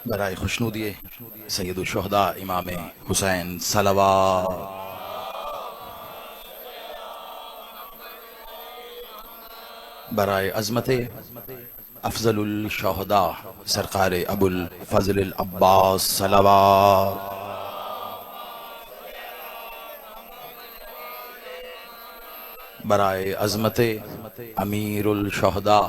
बराए खुशनुदिए सैयदुल शुहदा इमाम हुसैन सलवात। बराए अज़मत अफजलुल शुहदा सरकार अबुल फजल अब्बास सलवात। बराए अज़मत अमीरुल शुहदा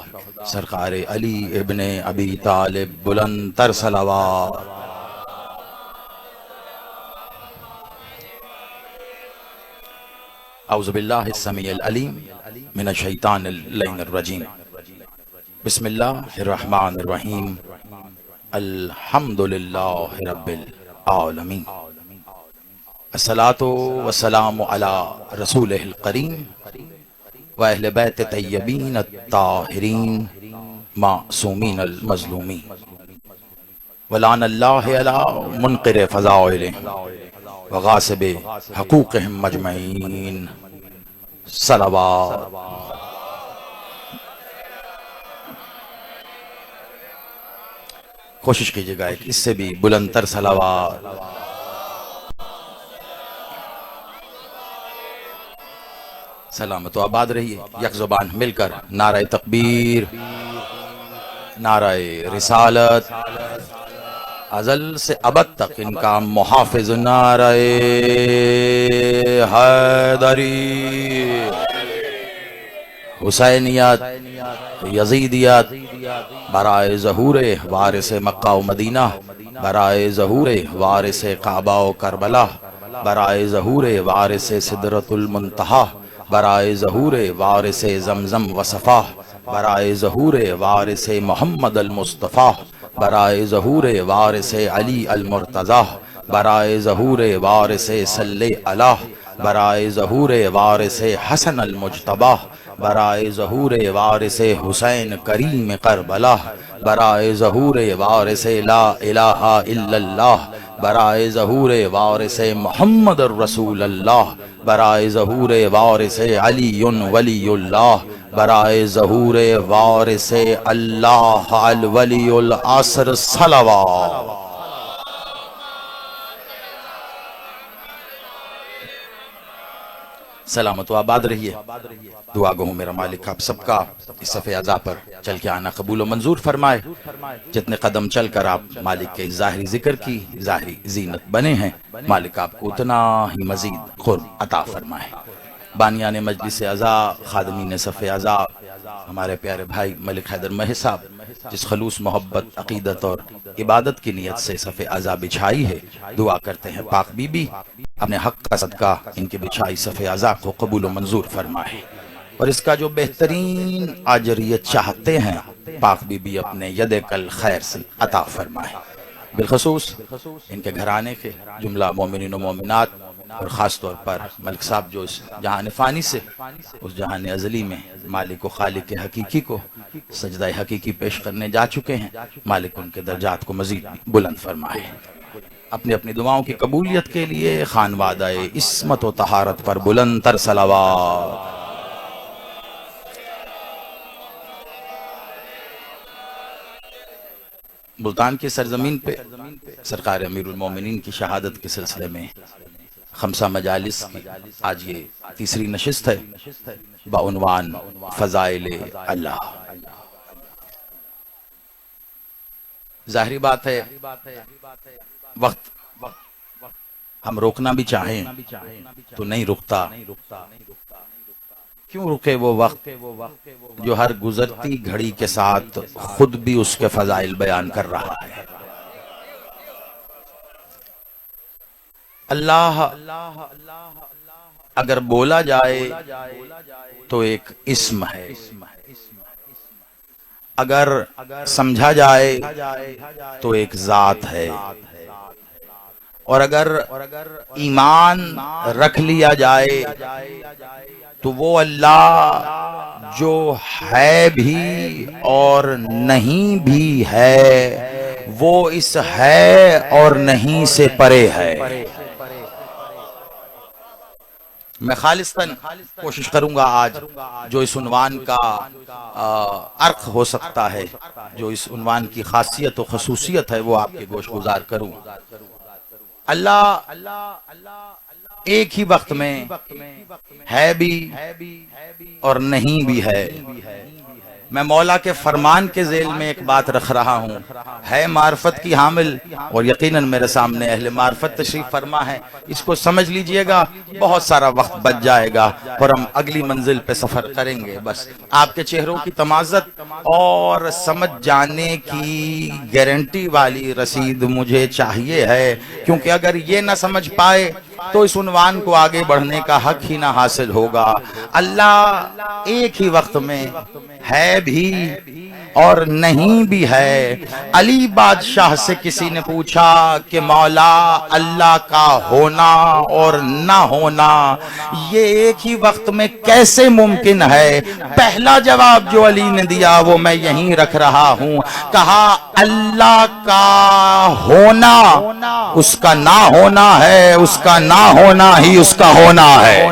सरकार अली इब्ने अबी तालिब बुलंद तर सलवात। औज़ुबिल्लाहिस समीइल अलीम मिनश शैतानिर लईनिर रजीम। बिस्मिल्लाहिर रहमानिर रहीम। अल्हम्दुलिल्लाहि रब्बिल आलमीन। अस्सलातु वस्सलामु अला रसूलिहिल करीम व अहले बैत तय्यबीन अत्ताहिरीन मासूमीन अल मज़लूमीन वलानल्लाहि अला मुनकिर फ़ज़ाइलिहिम व गासिब हक़ूक़िहिम मजमईन सलवात। कोशिश कीजिएगा एक इससे भी बुलंदतर सलावात। सलामत व आबाद रहिए। यक ज़ुबान मिलकर नारे तकबीर, नारे रिसालत, अजल से अबद तक इनका मुहाफिज नारे हैदरी, हुसैनियत, यजीदियत, बराए ज़हूर वारिस मक्का व मदीना, बराए ज़हूर वारिस काबा व करबला, बराए ज़हूर वारिस सिदरतुल मुंतहा, बराए ज़हूर वारिस ज़मज़म व सफ़ा, बराए ज़हूर वारिस मोहम्मद अल मुस्तफ़ा, बराए ज़हूर वारिस अली अल मुर्तज़ा, बराए ज़हूर वारिस सल्ले अला, बराए ज़हूर वारिस हसन अल मुजतबा, बराए ज़हूर वारिस हुसैन करीम करबला, बराए ज़हूर वारिस ला इलाहा इल्लल्लाह, बराए ज़हूर वारिस मोहम्मद रसूलल्लाह, बराए ज़हूर वारिस अलीयुन वलीयुल्लाह, बराए ज़हूर वारिस अल्लाह अल वलीउल असर सलवात। सलामत व आबाद रहिए। दुआ गो मेरा मालिक आप सबका इस सफ़े अज़ा पर चल के आना कबूल व मंजूर फरमाए। जितने कदम चल कर आप मालिक के ज़ाहिरी जिक्र की ज़ाहिरी जीनत बने हैं, मालिक आपको उतना ही मजीद खुर्ब अता फरमाए। बानियान मजलिस अज़ा, खादमीन सफ़े अज़ा, हमारे प्यारे भाई मलिक हैदर महज साहब, जिस खलूस मोहब्बत अकीदत और इबादत की नीयत से सफ़े अज़ा बिछाई है, दुआ करते हैं पाक बीबी अपने हक का सदका इनकी बिछाई सफ़े अज़ा को कबूल व मंजूर फरमाए और इसका जो बेहतरीन अजर ये चाहते हैं पाक बीबी अपने यद कल खैर से अता फरमाए। बिलखसूस इनके घराने के जुमला मोमिनीन व मोमिनात और ख़ास तौर पर मलिक साहब जो इस जहान फ़ानी से उस जहान अज़ली में मालिक व खालिक हकीकी को सजदा हकीकी पेश करने जा चुके हैं, मालिक उनके दर्जात को मज़ीद बुलंद फरमाए। अपनी अपनी दुआओं की कबूलियत के लिए खानवादाए इस्मत व तहारत पर बुलंद तर सलावात। मुल्तान की सरजमीन पे सरकार अमीरुल मोमिनीन की शहादत के सिलसिले में खमसा मजालिस की आज ये तीसरी नशिस्त है बाउनवान फ़ज़ाइल अल्लाह। जाहिर बात है वक्त हम रोकना भी चाहें तो नहीं रुकता। क्यों रुके वो वक्त जो हर गुजरती घड़ी के साथ खुद भी उसके फजाइल बयान कर रहा है। अल्लाह अगर बोला जाए तो एक इस्म है, अगर समझा जाए तो एक जात है, और अगर ईमान रख लिया जाए तो वो अल्लाह जो है भी और नहीं भी है वो इस है और नहीं से परे है। मैं खालिस्तन कोशिश करूंगा आज जो इस उन्वान का अर्थ हो सकता है, जो इस उन्वान की खासियत और खसूसियत है, वो आपके गोश गुजार करूं। अल्लाह एक ही वक्त में है भी और नहीं भी है। मैं मौला के फरमान के जेल में एक बात रख रहा हूँ, है मार्फत की हामिल, और यकीनन मेरे सामने अहले मार्फत तशरीफ फरमा है। इसको समझ लीजिएगा, बहुत सारा वक्त बच जाएगा और हम अगली मंजिल पे सफर करेंगे। बस आपके चेहरों की तमाज़त और समझ जाने की गारंटी वाली रसीद मुझे चाहिए है, क्योंकि अगर ये ना समझ पाए तो इस उन्वान को आगे बढ़ने का हक ही ना हासिल होगा। अल्लाह एक ही वक्त में है भी और नहीं भी है। अली बादशाह से किसी ने पूछा कि मौला अल्लाह का होना और ना होना ये एक ही वक्त में कैसे मुमकिन है? पहला जवाब जो अली ने दिया वो मैं यहीं रख रहा हूं। कहा अल्लाह का होना उसका ना होना है, उसका ना होना ही उसका होना है।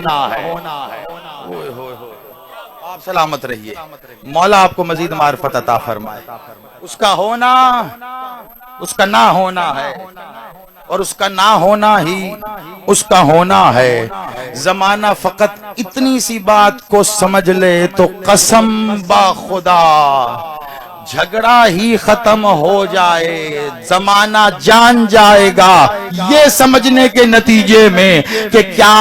आप सलामत रहिए, मौला आपको मजीद मार्फत अता फरमाए। उसका होना उसका ना होना है और उसका ना होना ही उसका होना है। जमाना फकत इतनी सी बात को समझ ले तो कसम बा खुदा झगड़ा ही खत्म हो जाए, जमाना जान जाएगा ये समझने के नतीजे में कि क्या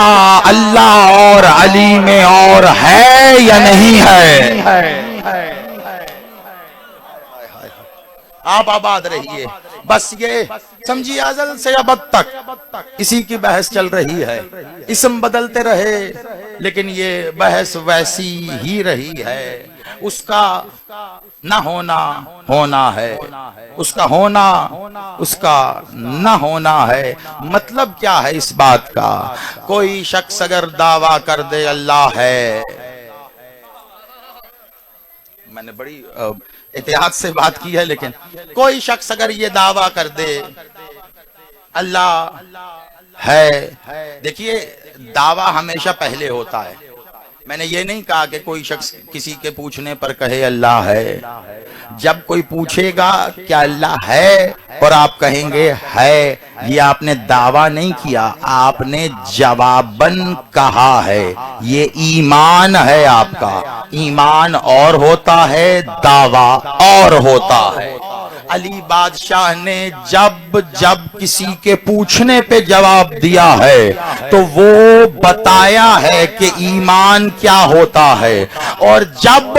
अल्लाह और अली में और है या नहीं है। आप आबाद रहिए। बस ये समझिए अज़ल से अब तक इसी की बहस चल रही है। इस्म बदलते रहे लेकिन ये बहस वैसी ही रही है। उसका ना होना होना है, उसका होना उसका ना होना है। मतलब क्या है इस बात का? कोई शख्स अगर दावा कर दे अल्लाह है, मैंने बड़ी एहतियात से बात की है, लेकिन कोई शख्स अगर ये दावा कर दे अल्लाह है, देखिए दावा हमेशा पहले होता है। मैंने ये नहीं कहा कि कोई शख्स किसी के पूछने पर कहे अल्लाह है। जब कोई पूछेगा क्या अल्लाह है और आप कहेंगे है, ये आपने दावा नहीं किया, आपने जवाबन कहा है। ये ईमान है आपका। ईमान और होता है, दावा और होता है। अली बादशाह ने जब जब किसी के पूछने पे जवाब दिया है तो वो बताया है कि ईमान क्या होता है। और जब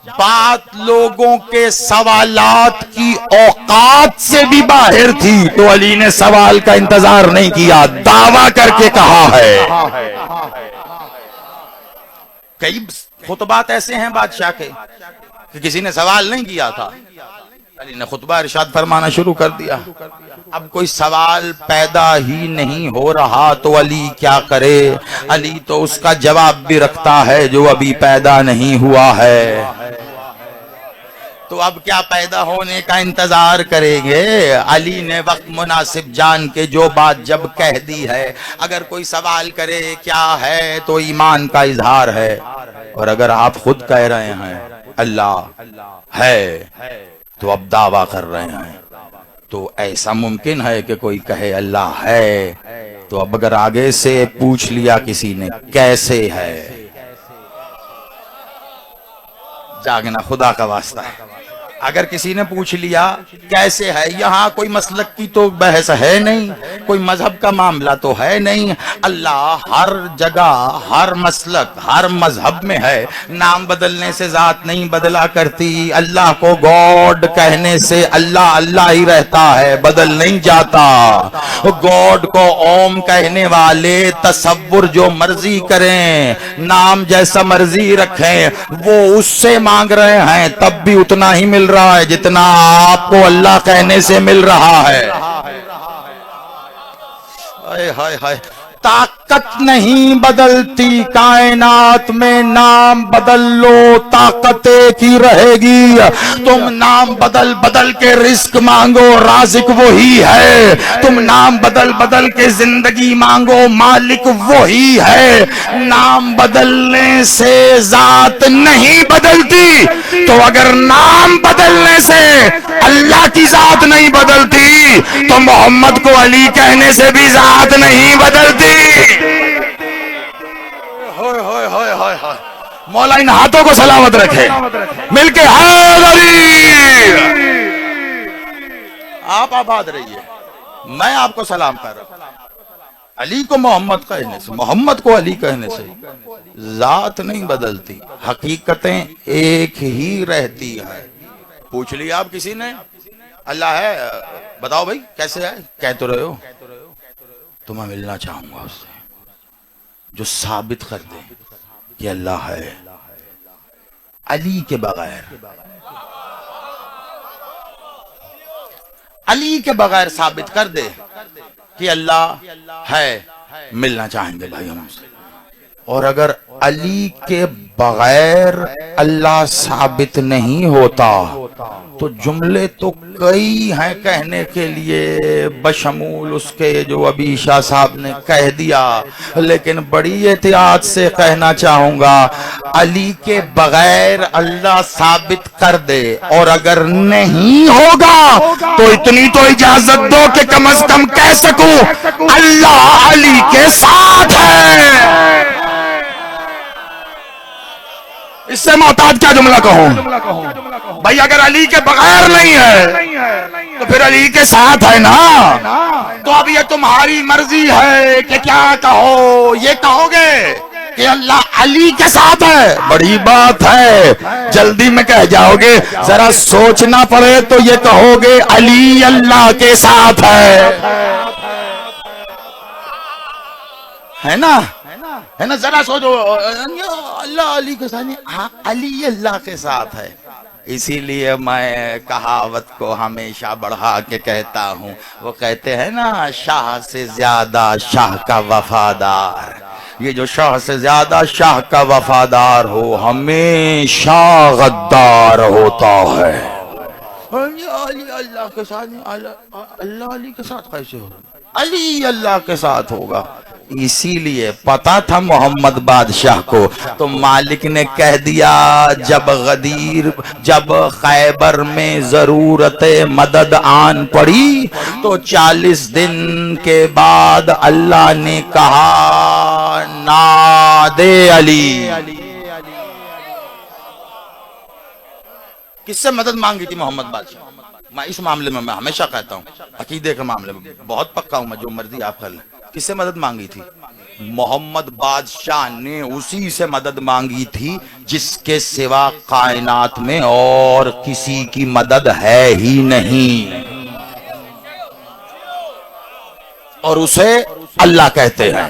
बात लोगों के सवालात की औकात से भी बाहर थी तो अली ने सवाल का इंतजार नहीं किया, दावा करके कहा है। कई खुतबात ऐसे हैं बादशाह के कि किसी ने सवाल नहीं किया था, अली ने खुतबा इरशाद फरमाना शुरू कर दिया। अब कोई सवाल पैदा ही नहीं हो रहा तो अली क्या करे? अली तो उसका जवाब भी रखता है जो अभी पैदा नहीं हुआ है। तो अब क्या पैदा होने का इंतजार करेंगे? अली ने वक्त मुनासिब जान के जो बात जब कह दी है, अगर कोई सवाल करे क्या है तो ईमान का इजहार है। और अगर आप खुद कह रहे हैं अल्लाह है तो अब दावा कर रहे हैं, तो ऐसा मुमकिन है कि कोई कहे अल्लाह है तो अब अगर आगे से पूछ लिया किसी ने कैसे है, जागना खुदा का वास्ता है। अगर किसी ने पूछ लिया कैसे है, यहाँ कोई मसलक की तो बहस है नहीं, कोई मजहब का मामला तो है नहीं। अल्लाह हर जगह हर मसलक हर मजहब में है। नाम बदलने से जात नहीं बदला करती। अल्लाह को गॉड कहने से अल्लाह अल्लाह ही रहता है, बदल नहीं जाता। गॉड को ओम कहने वाले तसव्वुर जो मर्जी करें, नाम जैसा मर्जी रखें, वो उससे मांग रहे हैं तब भी उतना ही मिल रहा है जितना आपको अल्लाह कहने से मिल रहा है। हाय हाय हाय, ताकत नहीं बदलती, कायनात में नाम बदल लो ताकत एक ही रहेगी। तुम नाम बदल बदल के रिस्क मांगो, राज़िक वही है। तुम नाम बदल बदल के जिंदगी मांगो, मालिक वही है। नाम बदलने से जात नहीं बदलती, तो अगर नाम बदलने से अल्लाह की जात नहीं बदलती, तो मोहम्मद को अली कहने से भी जात नहीं बदलती। होय होय होय होय होय। मौला इन हाथों को सलामत रखे, मिलके हैदरी। आप आबाद रहिए, मैं आपको सलाम कर रहा हूं। अली को मोहम्मद कहने से, मोहम्मद को अली कहने से जात नहीं बदलती, हकीकतें एक ही रहती है। पूछ लिया आप किसी ने अल्लाह है, बताओ भाई कैसे है, कह तो रहे हो। तो मैं मिलना चाहूंगा उससे जो साबित कर दे कि अल्लाह है। अली के बगैर, अली के बगैर साबित कर दे कि अल्लाह है, मिलना चाहेंगे भाई हम उससे। और अगर अली के बगैर अल्लाह साबित नहीं होता तो जुमले तो कई हैं कहने के लिए, बशमूल उसके जो अभी शाह साहब ने कह दिया, लेकिन बड़ी एहतियात से कहना चाहूंगा, अली के बगैर अल्लाह साबित कर दे, और अगर नहीं होगा तो इतनी तो इजाजत दो कि कम से कम कह सकूं अल्लाह अली के साथ है। इससे मोहताज क्या जुमला कहूं भाई। अगर अली के बगैर नहीं है तो फिर अली के साथ है ना। तो अब ये तुम्हारी मर्जी है कि क्या कहो। ये कहोगे कि अल्लाह अली के साथ है, बड़ी बात है, जल्दी में कह जाओगे। जरा सोचना पड़े तो ये कहोगे अली अल्लाह के साथ है ना, है ना। जरा सोचो, अल्लाह अली के साथ नहीं, हाँ अली अल्लाह के साथ है। इसीलिए मैं कहावत को हमेशा बढ़ा के कहता हूँ, वो कहते हैं ना, शाह से ज्यादा शाह का वफादार। ये जो शाह से ज्यादा शाह का वफादार हो हमेशा गद्दार होता है। अली अल्लाह के साथ, अल्लाह अली के साथ कैसे होगा? अली अल्लाह के साथ होगा। इसीलिए पता था मोहम्मद बादशाह को, तो मालिक ने कह दिया, जब खैबर में जरूरत मदद आन पड़ी तो 40 दिन के बाद अल्लाह ने कहा नादे अली। किससे मदद मांगी थी मोहम्मद बादशाह? मैं इस मामले में मैं हमेशा कहता हूँ, अकीदे के मामले में बहुत पक्का हूं मैं, जो मर्जी आप कर लें। किससे मदद मांगी थी? मोहम्मद बादशाह ने उसी से मदद मांगी थी जिसके सिवा कायनात में और किसी की मदद है ही नहीं, और उसे अल्लाह कहते हैं।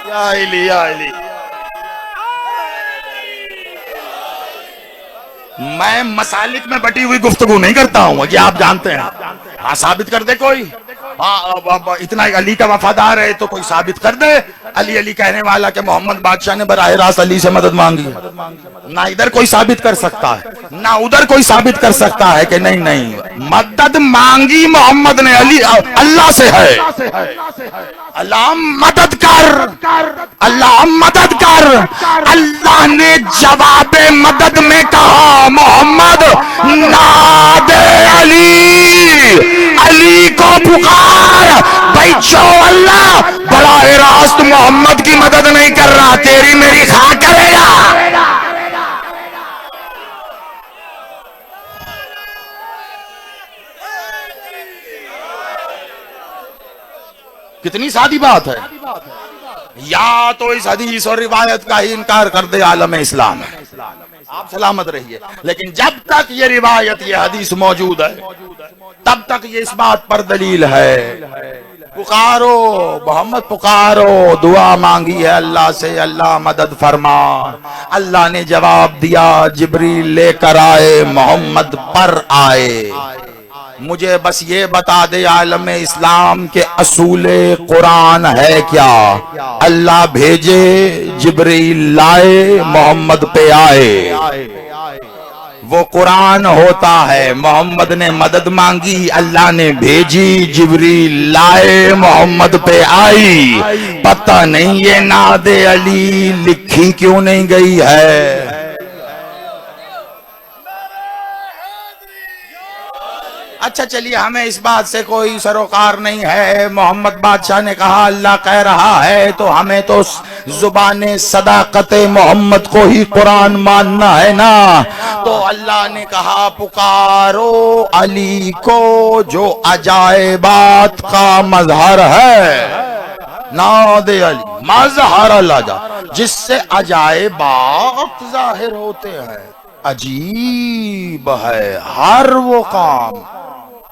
या अली, या अली। मैं मसालिक में बटी हुई गुफ्तगू नहीं करता हूँ, ये आप जानते हैं। हाँ साबित कर दे कोई, हाँ इतना अली का वफादार है तो कोई साबित कर दे। अली अली कहने वाला कि मोहम्मद बादशाह ने बराह रास्त अली से मदद मांगी, ना इधर कोई साबित कर सकता है ना उधर कोई साबित कर सकता है कि नहीं नहीं मदद मांगी मोहम्मद ने अली अल्लाह से है। अल्लाह मदद कर, अल्लाह मदद कर। अल्लाह ने जवाब मदद में कहा मोहम्मद नादे अली, अली को पुकार। भाई जो अल्लाह बराह रास्त मोहम्मद की मदद नहीं कर रहा, तेरी मेरी खा करेगा। कितनी सादी बात है। या तो इस हदीस और रिवायत का ही इनकार कर दे आलम इस्लाम है, आप सलामत रहिए। लेकिन जब तक ये रिवायत ये हदीस मौजूद है तब तक ये इस बात पर दलील है। पुकारो मोहम्मद, पुकारो, दुआ मांगी है अल्लाह से, अल्लाह मदद फरमा। अल्लाह ने जवाब दिया, जिब्रील लेकर आए, मोहम्मद पर आए। मुझे बस ये बता दे आलम इस्लाम के असूले कुरान है क्या? अल्लाह भेजे, जिब्रील लाए, मोहम्मद पे आए। वो कुरान होता है। मोहम्मद ने मदद मांगी, अल्लाह ने भेजी, जिब्रील लाए, मोहम्मद पे आई। पता नहीं ये नादे अली लिखी क्यों नहीं गई है। अच्छा चलिए, हमें इस बात से कोई सरोकार नहीं है। मोहम्मद बादशाह ने कहा अल्लाह कह रहा है, तो हमें तो जुबाने सदाकत मोहम्मद को ही कुरान मानना है ना। तो अल्लाह ने कहा पुकारो अली को जो अजायबात का मजहर है। नादे अली मजहर अल्लाह, जिससे अजायबात जाहिर होते हैं। अजीब है हर वो काम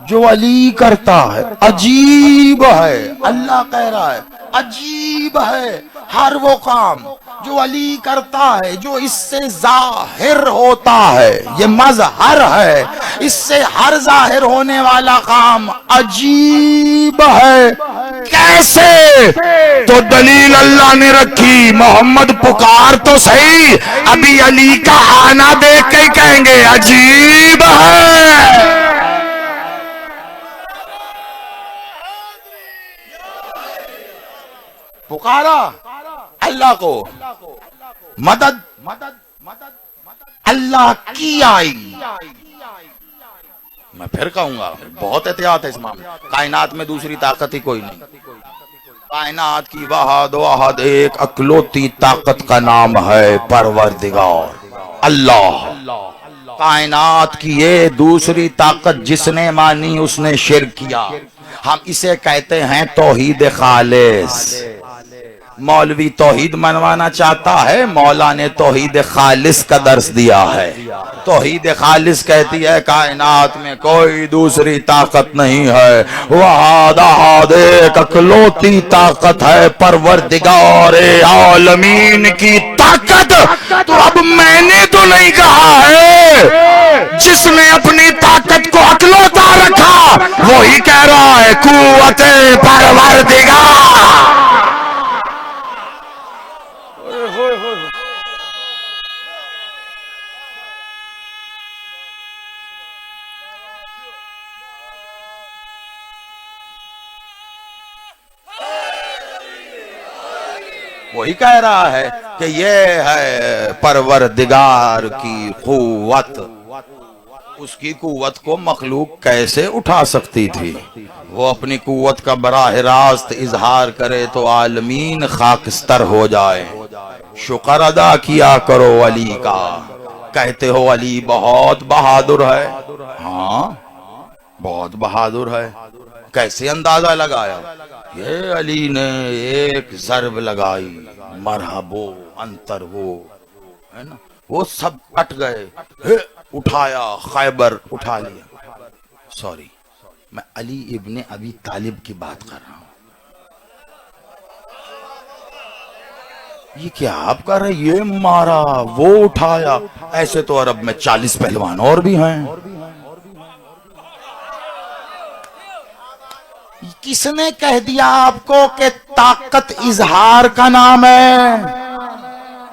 जो अली करता है, अजीब है। अल्लाह कह रहा है अजीब है हर वो काम जो अली करता है, जो इससे जाहिर होता है। ये मजहर है, इससे हर जाहिर होने वाला काम अजीब है। कैसे? तो दलील अल्लाह ने रखी। मोहम्मद पुकार तो सही, अभी अली का आना देख के कहेंगे अजीब है। पुकारा अल्लाह को, मदद अल्लाह की आई। मैं फिर कहूंगा, बहुत एहतियात है इस मामले। कायनात में दूसरी ताकत ही कोई नहीं। कायनात की वाहद वाहद एक अकलौती ताकत का नाम है परवरदिगार अल्लाह। कायनात की ये दूसरी ताकत जिसने मानी उसने शिर्क किया। हम इसे कहते हैं तौहीद खालिस। मौलवी तौहीद मनवाना चाहता है, मौला ने तौहीद खालिस का दर्स दिया है। तौहीद खालिस कहती है कायनात में कोई दूसरी ताकत नहीं है, वहाद एक अकलौती ताकत है परवरदिगार आलमीन की ताकत। तो अब मैंने तो नहीं कहा है, जिसने अपनी ताकत को अकलौता रखा वही कह रहा है कुव्वत परवरदिगार। वही कह रहा है कि ये है परवरदिगार की कुव्वत। उसकी कुव्वत को मखलूक कैसे उठा सकती थी? वो अपनी कुव्वत का बराह रास्त इजहार करे तो आलमीन खाकस्तर हो जाए। शुक्र अदा किया करो अली का। कहते हो अली बहुत बहादुर है। हाँ बहुत बहादुर है। कैसे अंदाजा लगाया? ये अली ने एक जरब लगाई, मरहबो अंतर वो है ना, वो सब कट गए। उठाया, खैबर उठा लिया। सॉरी, मैं अली इब्ने अबी तालिब की बात कर रहा हूं। ये क्या आप कर रहे? ये मारा, वो उठाया। ऐसे तो अरब में 40 पहलवान और भी हैं। किसने कह दिया आपको कि ताकत इजहार का नाम है?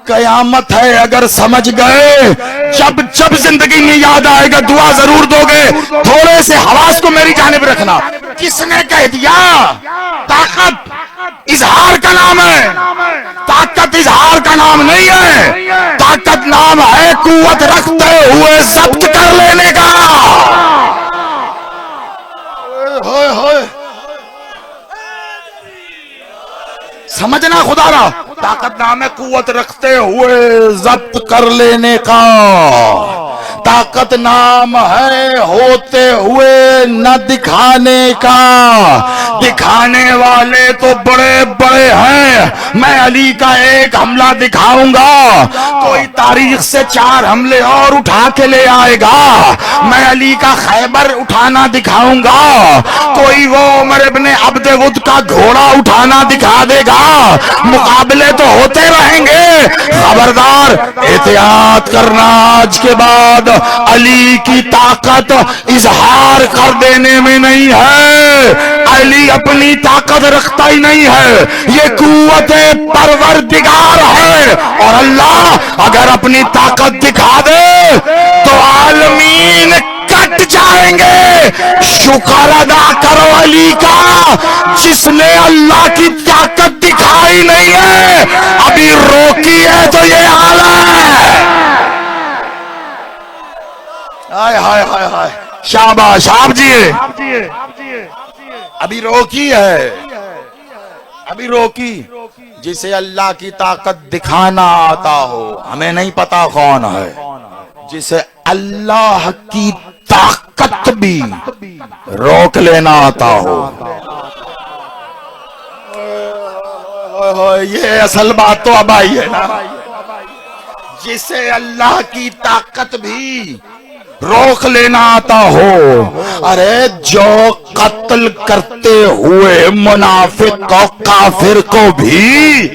कयामत है अगर समझ गए। जब जब जिंदगी में याद आएगा दुआ जरूर दोगे। थोड़े से हवास को मेरी जानिब रखना। किसने कह दिया ताकत इजहार का नाम है? ताकत इजहार का नाम नहीं है। ताकत नाम है कुव्वत रखते हुए जब्त कर लेने का। समझना खुदारा, ताकत नाम है कुव्वत रखते हुए जब्त कर लेने का। ताकत नाम है होते हुए न दिखाने का। दिखाने वाले तो बड़े बड़े हैं। मैं अली का एक हमला दिखाऊंगा, कोई तारीख से 4 हमले और उठा के ले आएगा। मैं अली का खैबर उठाना दिखाऊंगा, कोई वो उमर इब्ने अब्द वुद का घोड़ा उठाना दिखा देगा। मुकाबले तो होते रहेंगे। खबरदार एहतियात करना, आज के बाद अली की ताकत इजहार कर देने में नहीं है। अली अपनी ताकत रखता ही नहीं है, ये कुव्वत परवरदिगार है। और अल्लाह अगर अपनी ताकत दिखा दे तो आलमीन कट जाएंगे। शुक्र अदा करो अली का, जिसने अल्लाह की ताकत दिखाई नहीं है, अभी रोकी है तो ये हाल है। हाय हाय हाय हाय, शाबाश आप जी, अभी रोकी है, अभी रोकी। जिसे अल्लाह की ताकत दिखाना आता हो, हमें नहीं पता कौन है, जिसे अल्लाह की ताकत भी रोक लेना आता हो। ये असल बात तो अब आई है ना, जिसे अल्लाह की ताकत भी रोक लेना आता हो। अरे जो कत्ल करते हुए मुनाफिक और काफिर को भी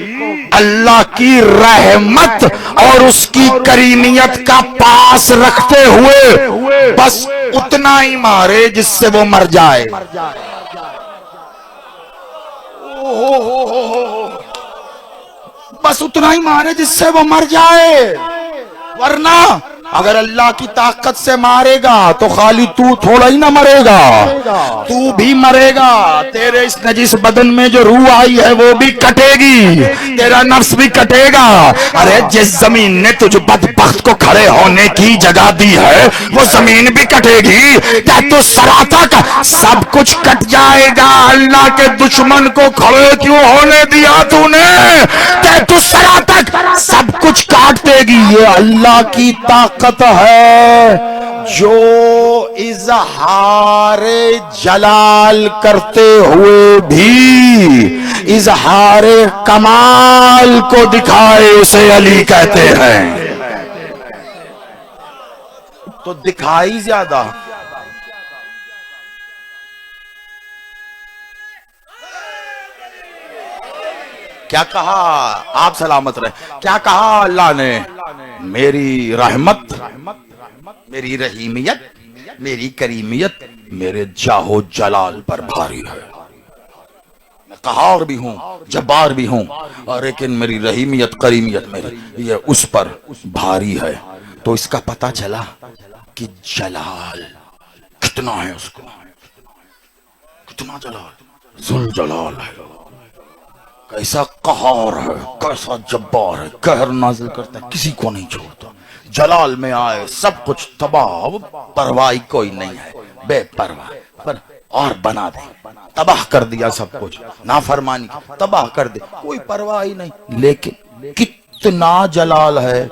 अल्लाह की रहमत और उसकी करीमियत का पास रखते हुए बस उतना ही मारे जिससे वो मर जाए। बस उतना ही मारे जिससे वो मर जाए, वरना अगर अल्लाह की ताकत से मारेगा तो खाली तू थोड़ा ही ना मरेगा, तू भी मरेगा। तेरे इस नजिस बदन में जो रूह आई है वो भी कटेगी, तेरा नफ्स भी कटेगा। अरे जिस जमीन ने तुझ बदबख्त को खड़े होने की जगह दी है वो जमीन भी कटेगी। क्या तो सराता का सब कुछ कट जाएगा, अल्लाह के दुश्मन को खड़े क्यों होने दिया तूने? क्या तो सराता सब कुछ काट देगी। ये अल्लाह की ताकत है जो इजहारे जलाल करते हुए भी इजहारे कमाल को दिखाए, उसे अली कहते हैं। तो दिखाई ज्यादा, क्या कहा? आप सलामत रहे। क्या कहा अल्लाह ने? मेरी रहमत, मेरी रहीमियत, मेरी करीमियत मेरे जाहो जलाल पर भारी है। मैं कहार भी हूं, जब्बार भी हूं, और लेकिन मेरी रहीमियत करीमियत मेरी ये उस पर भारी है। तो इसका पता चला कि जलाल कितना है, उसको कितना जलाल, जुल जलाल है, कैसा कहार है, कैसा जब्बार है, कहर नाजिल करता है, किसी को नहीं छोड़ता। जलाल में आए सब कुछ तबाह, परवाह कोई नहीं है, बेपरवाह पर और बना दे, तबाह कर दिया सब कुछ, नाफरमानी तबाह कर दे, कोई परवाह ही नहीं। लेकिन कितना जलाल है,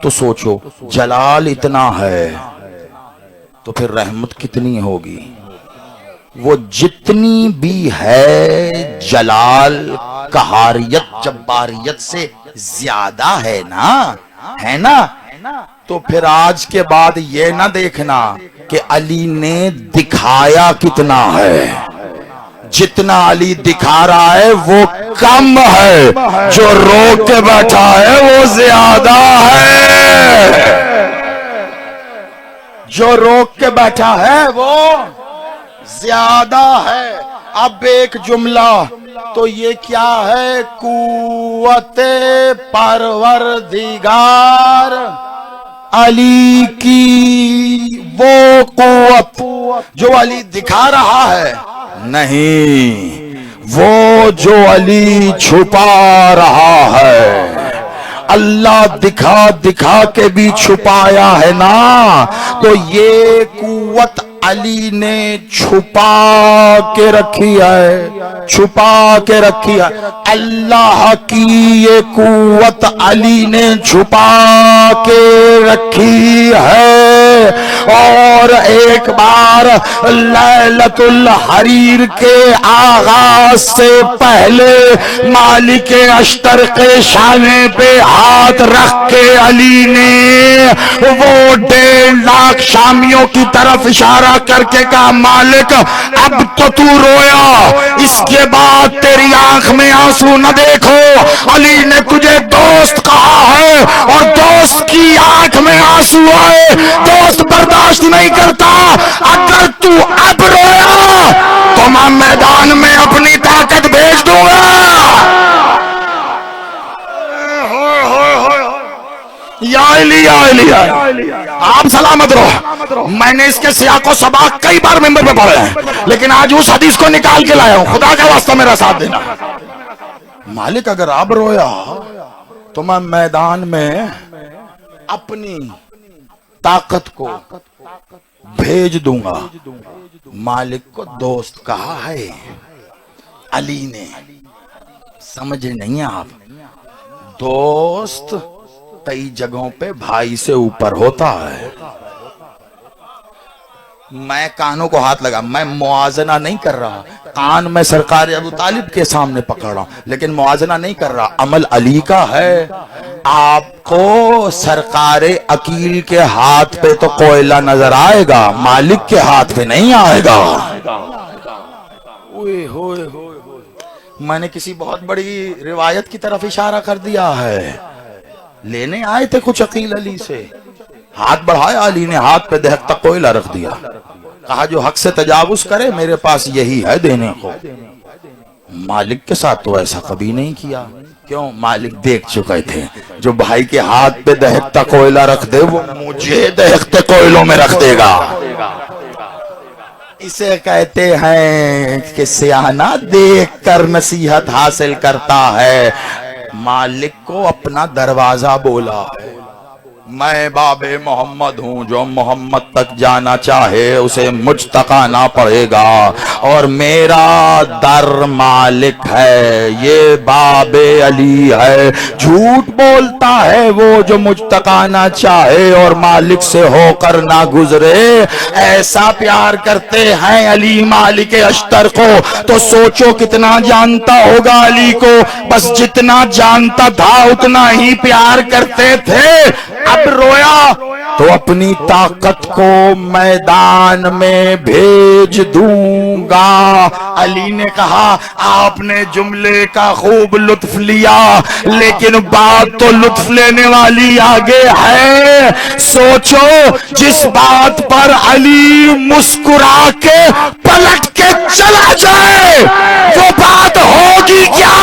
तो सोचो जलाल इतना है तो फिर रहमत कितनी होगी। वो जितनी भी है जलाल कहारियत जब्बारियत से ज्यादा है ना, है ना? तो फिर आज के बाद ये ना देखना कि अली ने दिखाया कितना है। जितना अली दिखा रहा है वो कम है, जो रोक के बैठा है वो ज्यादा है। जो रोक के बैठा है वो ज्यादा है। अब एक जुमला तो ये क्या है? कुव्वते परवरदिगार अली की वो कुव्वत जो अली दिखा रहा है, नहीं, वो जो अली छुपा रहा है। अल्लाह दिखा दिखा के भी छुपाया है ना, तो ये कुव्वत अली ने छुपा के रखी है, छुपा के रखी है। अल्लाह की ये कुव्वत अली ने छुपा के रखी है। और एक बार लैलतुल हरीर के आगाज से पहले मालिक अश्तर के शाने पे हाथ रख के अली ने वो 1.5 लाख शामियों की तरफ इशारा करके कहा, मालिक अब तो तू रोया, इसके बाद तेरी आंख में आंसू न देखो। अली ने तुझे दोस्त कहा है और दोस्त की आंख में आंसू आए तो दोस्त बर्दाश्त नहीं करता। अगर तू अब रोया तो मैं मैदान में अपनी ताकत भेज दूंगा। या अली, या अली, या अली। आप सलामत रहो। मैंने इसके सियाको सबाक कई बार मेंबर पे पढ़े हैं, लेकिन आज उस हदीस को निकाल के लाया हूं। खुदा का वास्ता मेरा साथ देना। मालिक अगर अब रोया तो मैं मैदान में अपनी ताकत को भेज दूंगा। मालिक को दोस्त कहा है अली ने, समझे नहीं आप? दोस्त कई जगहों पे भाई से ऊपर होता है। मैं कानों को हाथ लगा, मैं मुआजना नहीं कर रहा। कान में सरकार अबू तालिब के सामने पकड़ रहा हूं, लेकिन मुआजना नहीं कर रहा। अमल अली का है। आपको सरकारे अकील के हाथ पे तो कोयला नजर आएगा, मालिक के हाथ पे नहीं आएगा। ओए होए होए, मैंने किसी बहुत बड़ी रिवायत की तरफ इशारा कर दिया है। लेने आए थे कुछ अकील अली से, हाथ बढ़ाया, अली ने हाथ पे दहकता कोयला रख दिया। कहा जो हक से तजावुज करे मेरे पास यही है देने को। मालिक के साथ तो ऐसा कभी नहीं किया। क्यों? मालिक देख चुके थे जो भाई के हाथ पे दहकता कोयला रख दे वो मुझे दहकते कोयलों में रख देगा। इसे कहते हैं कि सियाना देख कर नसीहत हासिल करता है। मालिक को अपना दरवाजा बोला है। मैं बाबे मोहम्मद हूँ, जो मोहम्मद तक जाना चाहे उसे मुझ तक आना पड़ेगा। और मेरा दर मालिक है, ये बाबे अली है। झूठ बोलता है वो जो मुझ तक आना चाहे और मालिक से होकर ना गुजरे। ऐसा प्यार करते हैं अली मालिक अश्तर को, तो सोचो कितना जानता होगा अली को। बस जितना जानता था उतना ही प्यार करते थे। अब रोया तो अपनी ताकत को मैदान में भेज दूंगा। अली ने कहा आपने जुमले का खूब लुत्फ लिया, लेकिन बात तो लुत्फ लेने वाली आगे है। सोचो जिस बात पर अली मुस्कुरा के पलट के चला जाए वो बात होगी क्या?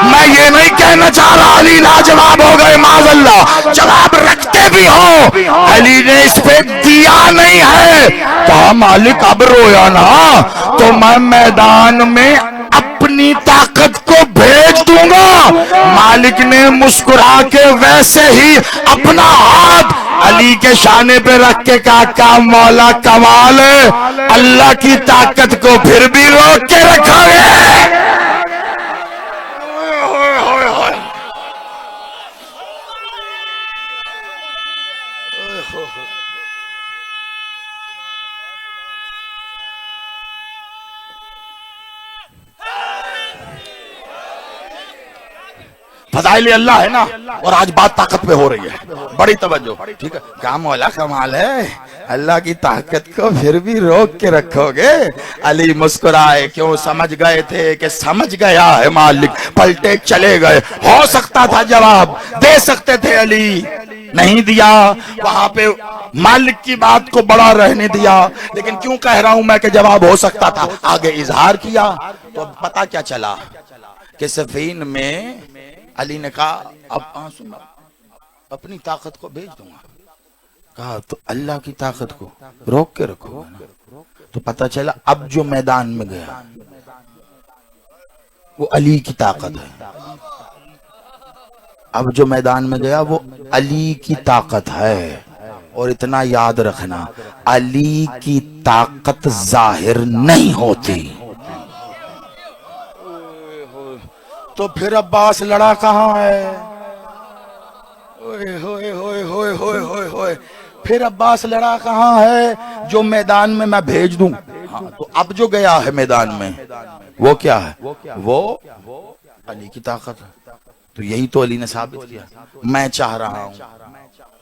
मैं ये नहीं कहना चाह रहा अली लाजवाब हो गए, माज़अल्लाह, जवाब रखते भी हो। अली ने इस पे दिया नहीं है। कहा मालिक अब रोया ना तो मैं मैदान में अपनी ताकत को भेज दूंगा। मालिक ने मुस्कुरा के वैसे ही अपना हाथ अली के शाने पे रख के कहा का मौला कमाल है, अल्लाह की ताकत को फिर भी रोक के रखा है। फज़ाइल अल्लाह है ना। और आज बात ताकत पे हो रही है, बड़ी तवज्जो, ठीक है। क्या मौला कमाल है, अल्लाह की ताकत को फिर भी रोक के रखोगे। अली मुस्कुराए, क्यों? समझ गए थे कि समझ गया है मालिक। पलटे चले गए। हो सकता था जवाब दे सकते थे अली, नहीं दिया। वहां पे मालिक की बात को बड़ा रहने दिया। लेकिन क्यों कह रहा हूं मैं कि जवाब हो सकता था? आगे इजहार किया तो पता क्या चला कि सफीन में अली ने कहा अब आंसू अपनी ताकत को भेज दूंगा। कहा तो अल्लाह की ताकत को रोक के रखो ना। तो पता चला अब जो मैदान में गया वो अली की ताकत है। अब जो मैदान में गया वो अली की ताकत है। और इतना याद रखना, अली की ताकत जाहिर नहीं होती। तो फिर अब्बास लड़ा कहां है? ओए होए होए होए होए होए होए, फिर अब्बास लड़ा कहां है जो मैदान में मैं भेज दूं? हाँ, तो अब जो गया है मैदान में वो क्या है? वो अली की ताकत है। तो यही तो अली ने साबित किया। मैं चाह रहा हूं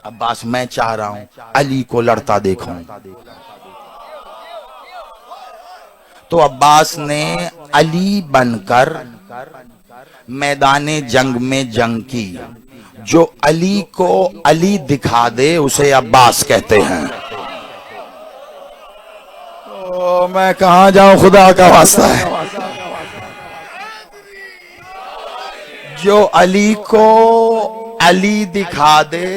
अब्बास, मैं चाह रहा हूं अली को लड़ता देखूं। तो अब्बास ने अली बनकर मैदाने जंग में जंग की। जो अली को अली दिखा दे उसे अब्बास कहते हैं। तो मैं कहां जाऊं, खुदा का वास्ता है। जो अली को अली दिखा दे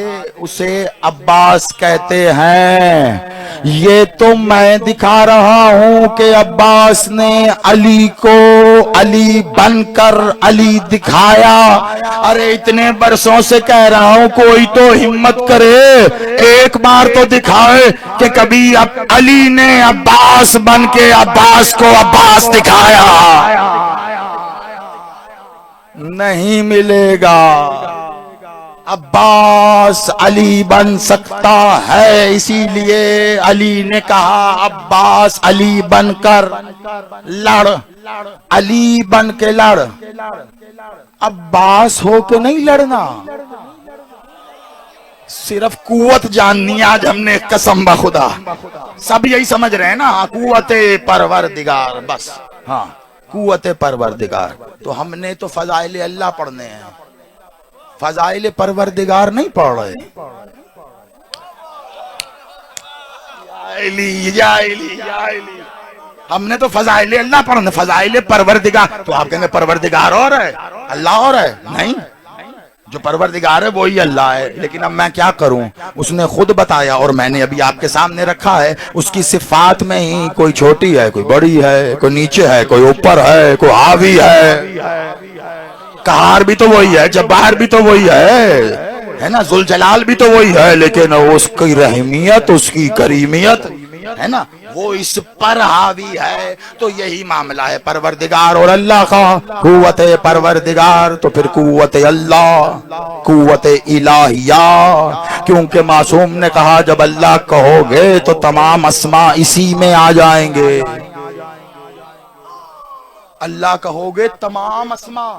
उसे अब्बास कहते हैं। ये तो मैं दिखा रहा हूं कि अब्बास ने अली को अली बनकर अली दिखाया। अरे इतने बरसों से कह रहा हूं कोई तो हिम्मत करे, एक बार तो दिखाए कि कभी अब अली ने अब्बास बन के अब्बास को अब्बास दिखाया। नहीं मिलेगा। अब्बास अली बन सकता है, इसीलिए अली ने कहा अब्बास अली बनकर लड़, अली बन के लड़। अब्बास हो के नहीं लड़ना, सिर्फ कुव्वत जाननी है। आज हमने कसम बखुदा सब यही समझ रहे हैं ना, कुव्वते परवरदिगार, बस हाँ कुव्वते परवरदिगार। तो हमने तो फजाइल अल्लाह पढ़ने हैं, फजाइल परवरदिगार नहीं पढ़ रहे। हमने तो फजाइल अल्लाह पढ़ने, फजाइल परवरदिगार। तो आप कहेंगे परवरदिगार और है अल्लाह और है? नहीं, जो परवरदिगार है वही अल्लाह है। लेकिन अब मैं क्या करूं, उसने खुद बताया और मैंने अभी आपके सामने रखा है। उसकी सिफात में ही कोई छोटी है, कोई बड़ी है, कोई नीचे है, कोई ऊपर है, कोई हावी है। कहार भी तो वही है, जब्बार भी तो वही है ना, जुल जलाल भी तो वही है। लेकिन उसकी रहमियत, उसकी करीमियत है ना, वो इस पर हावी है। तो यही मामला है परवरदिगार और अल्लाह का। कुव्वत परवरदिगार तो फिर कुव्वत अल्लाह, कुव्वत इलाहिया। क्योंकि मासूम ने कहा जब अल्लाह कहोगे तो तमाम अस्मा इसी में आ जाएंगे। अल्लाह कहोगे तमाम अस्मा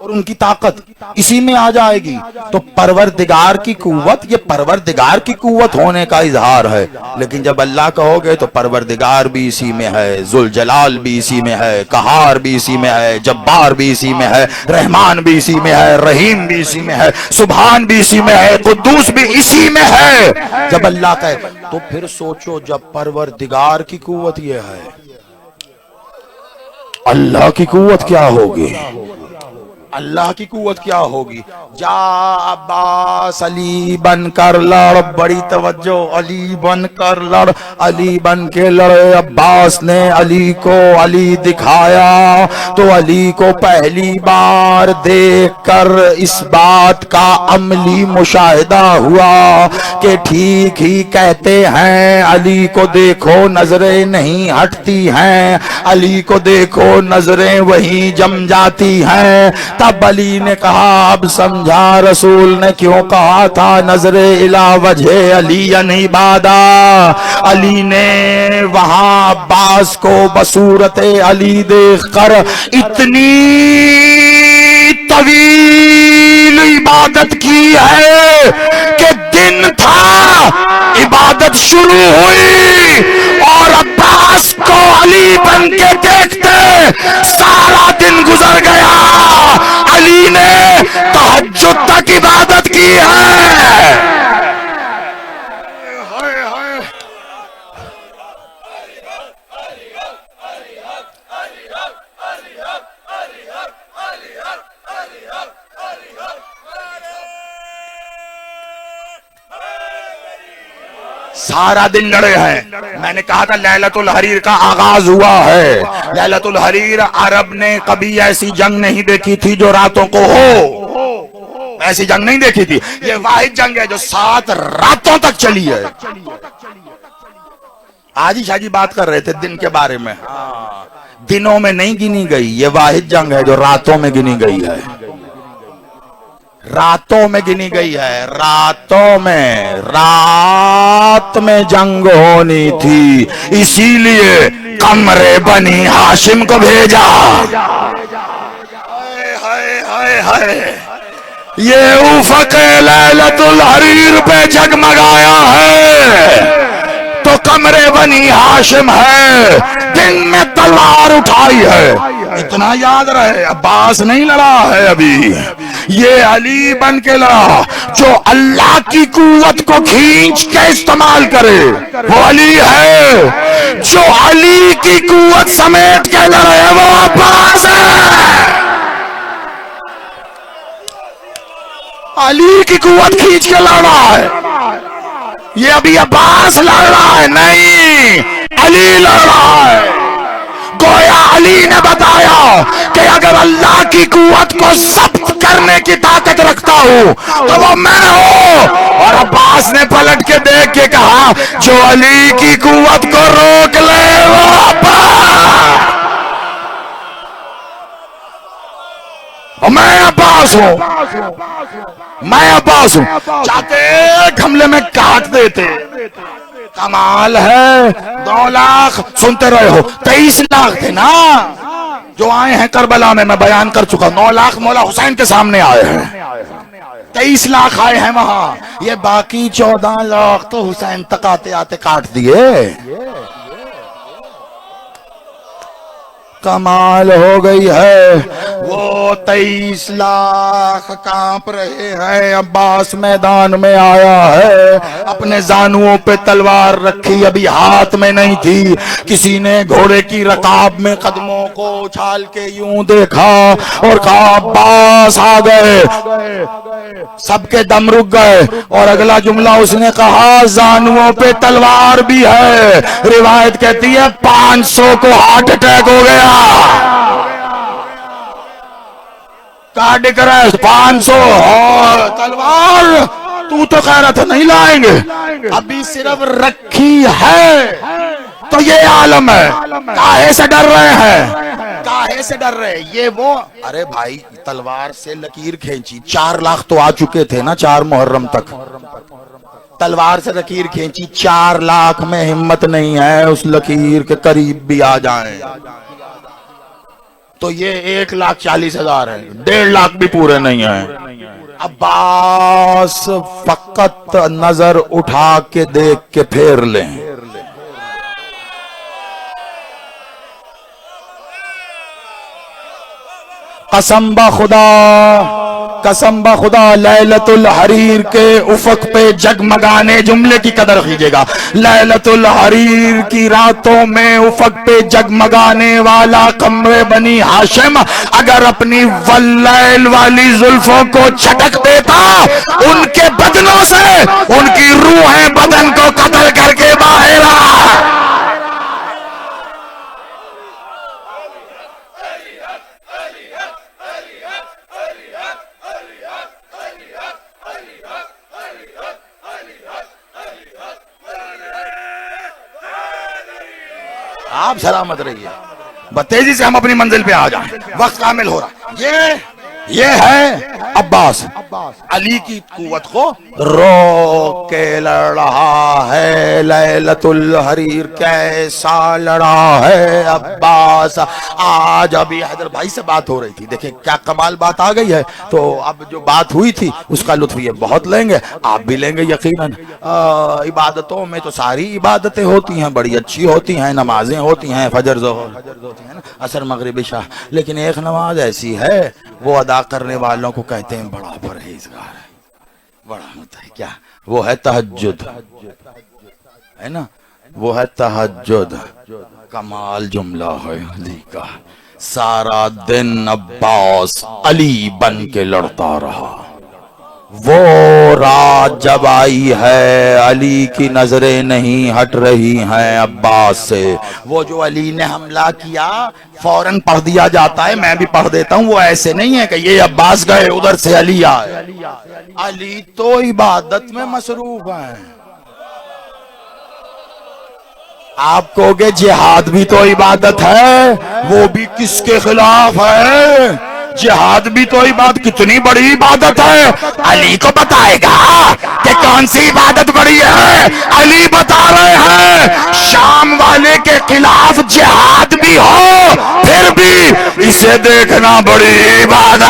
और उनकी ताकत इसी में आ जाएगी। तो परवरदिगार की कुव्वत, ये परवरदिगार की कुव्वत होने का इजहार है। लेकिन जब अल्लाह कहोगे तो परवरदिगार भी इसी में है, जुल जलाल भी इसी में है, कहार भी इसी में है, जब्बार भी इसी में है, रहमान भी इसी में है, रहीम भी इसी में है, सुभान भी इसी में है, कुद्दूस भी इसी में है। जब अल्लाह कहे तो फिर सोचो, जब परवरदिगार की कुव्वत ये है, अल्लाह की कुव्वत क्या होगी? अल्लाह की कुव्वत क्या होगी? जा अब्बास अली बनकर लड़, बड़ी तवज्जो, अली बनकर लड़। अली बन के लड़े, अब्बास ने अली को अली दिखाया। तो अली को पहली बार देखकर इस बात का अमली मुशाहिदा हुआ कि ठीक ही कहते हैं। अली को देखो नजरें नहीं हटती हैं, अली को देखो नजरें वहीं जम जाती हैं। तब अली ने कहा अब समझा रसूल ने क्यों कहा था नजरे इला वजह अली नहीं बादा। अली ने वहां अब्बास को बसूरत अली देखकर इतनी तवील इबादत की है कि दिन था, इबादत शुरू हुई और अब्बास को अली बन के देखते सारा दिन गुजर गया। अली ने तहज्जुद तक इबादत की है। सारा दिन लड़े हैं। मैंने कहा था लैलतुल हरीर का आगाज हुआ है। लैलतुल हरीर अरब ने कभी ऐसी जंग नहीं देखी थी जो रातों को हो, ऐसी जंग नहीं देखी थी। ये वाहिद जंग है जो 7 रातों तक चली है। आज ही शाजी बात कर रहे थे दिन के बारे में, दिनों में नहीं गिनी गई। ये वाहिद जंग है जो रातों में गिनी गई है, रातों में गिनी गई है। रातों में, रात में जंग होनी थी, इसीलिए कमरे बनी हाशिम को भेजा। हाय हाय हाय हाय, ये उफ़क़ लैलतुल हरीर पे जगमगाया है तो कमरे बनी हाशिम है। दिन में तलवार उठाई है, इतना याद रहे। अब्बास नहीं लड़ा है अभी, ये अली बन के लड़ा। जो अल्लाह की कुव्वत को खींच के इस्तेमाल करे वो अली है। जो अली की कुव्वत समेट के लड़े वो अब्बास है। अली की कुव्वत खींच के लड़ रहा है, ये अभी अब्बास लड़ रहा है नहीं, अली लड़ रहा है। गोया अली ने बताया कि अगर अल्लाह की कुव्वत को जब्त करने की ताकत रखता हूं तो वो मैं हूं। और अब्बास ने पलट के देख के कहा जो अली की कुव्वत को रोक ले वो अब्बास, और मैं अब्बास हूं, मैं अब्बास हूं। चाहते हमले में काट देते। कमाल है। 2 लाख सुनते रहे हो, 23 लाख थे ना जो आए हैं करबला में, मैं बयान कर चुका। 9 लाख मौला हुसैन के सामने आए हैं, 23 लाख आए हैं वहां। ये बाकी 14 लाख तो हुसैन तक आते आते काट दिए। कमाल हो गई है। वो 23 लाख कांप रहे हैं। अब्बास मैदान में आया है, अपने जानुओं पे तलवार रखी, अभी हाथ में नहीं थी। किसी ने घोड़े की रकाब में कदमों को उछाल के यूं देखा और कहा अब्बास आ गए। सबके दम रुक गए और अगला जुमला उसने कहा जानुओं पे तलवार भी है। रिवायत कहती है 500 को हार्ट अटैक हो गया। कार्डिक 500 तलवार, तू तो कह रहा था नहीं लाएंगे, अभी सिर्फ रखी है। तो ये आलम है। काहे से डर रहे हैं, काहे से डर रहे हैं? ये वो, अरे भाई तलवार से लकीर खींची, 4 लाख तो आ चुके थे ना 4 मुहर्रम तक। तलवार से लकीर खींची, 4 लाख में हिम्मत नहीं है उस लकीर के करीब भी आ जाएं। तो ये 1,40,000 है, 1.5 लाख भी पूरे नहीं है। अब्बास फकत नजर उठा के देख के फेर लें। कसम बा खुदा, कसम बा खुदा, लैलतुल हरीर के उफक पे जगमगाने, जुमले की कदर कीजिएगा, लैलतुल हरीर की रातों में उफक पे जगमगाने वाला कमरे बनी हाशिम अगर अपनी वल्लैल वाली जुल्फों को छटक देता, उनके बदनों से उनकी रूहें बदन को कत्ल करके बाहर आ। आप सलामत रहिए, तेजी से हम अपनी मंजिल पे आ जाएं, वक्त कामिल हो रहा। ये है अब्बास, अली की कुव्वत को रोक के लड़ रहा है। लैलतुल हरीर कैसा लड़ा है अब्बास। आज अभी हैदर भाई से बात हो रही थी, देखिए क्या कमाल बात आ गई है। तो अब जो बात हुई थी उसका लुत्फ ये बहुत लेंगे, आप भी लेंगे यकीनन। इबादतों में तो सारी इबादतें होती हैं, बड़ी अच्छी होती हैं, नमाजें होती हैं, फजर ज़ोहर होती हैं ना, असर मगरिब इशा, लेकिन एक नमाज ऐसी है वो अदा करने वालों को कहते हैं बड़ा परहेजगार है, बड़ा होता है क्या, वो है तहज्जुद, है ना, वो है तहज्जुद। कमाल जुमला है अली का। सारा दिन अब्बास अली बन के लड़ता रहा। वो रात जब आई है अली की नजरें नहीं हट रही हैं अब्बास से। वो जो अली ने हमला किया फौरन पढ़ दिया जाता है, मैं भी पढ़ देता हूं, वो ऐसे नहीं है कि ये अब्बास गए उधर से अली आए। अली तो इबादत में मसरूफ है। आप कहोगे जिहाद भी तो इबादत है, वो भी किसके खिलाफ है? जिहाद भी तो इबादत, कितनी बड़ी इबादत है, अली को बताएगा कि कौन सी इबादत बड़ी है। अली बता रहे हैं शाम वाले के खिलाफ जिहाद भी हो फिर भी इसे देखना बड़ी इबादत।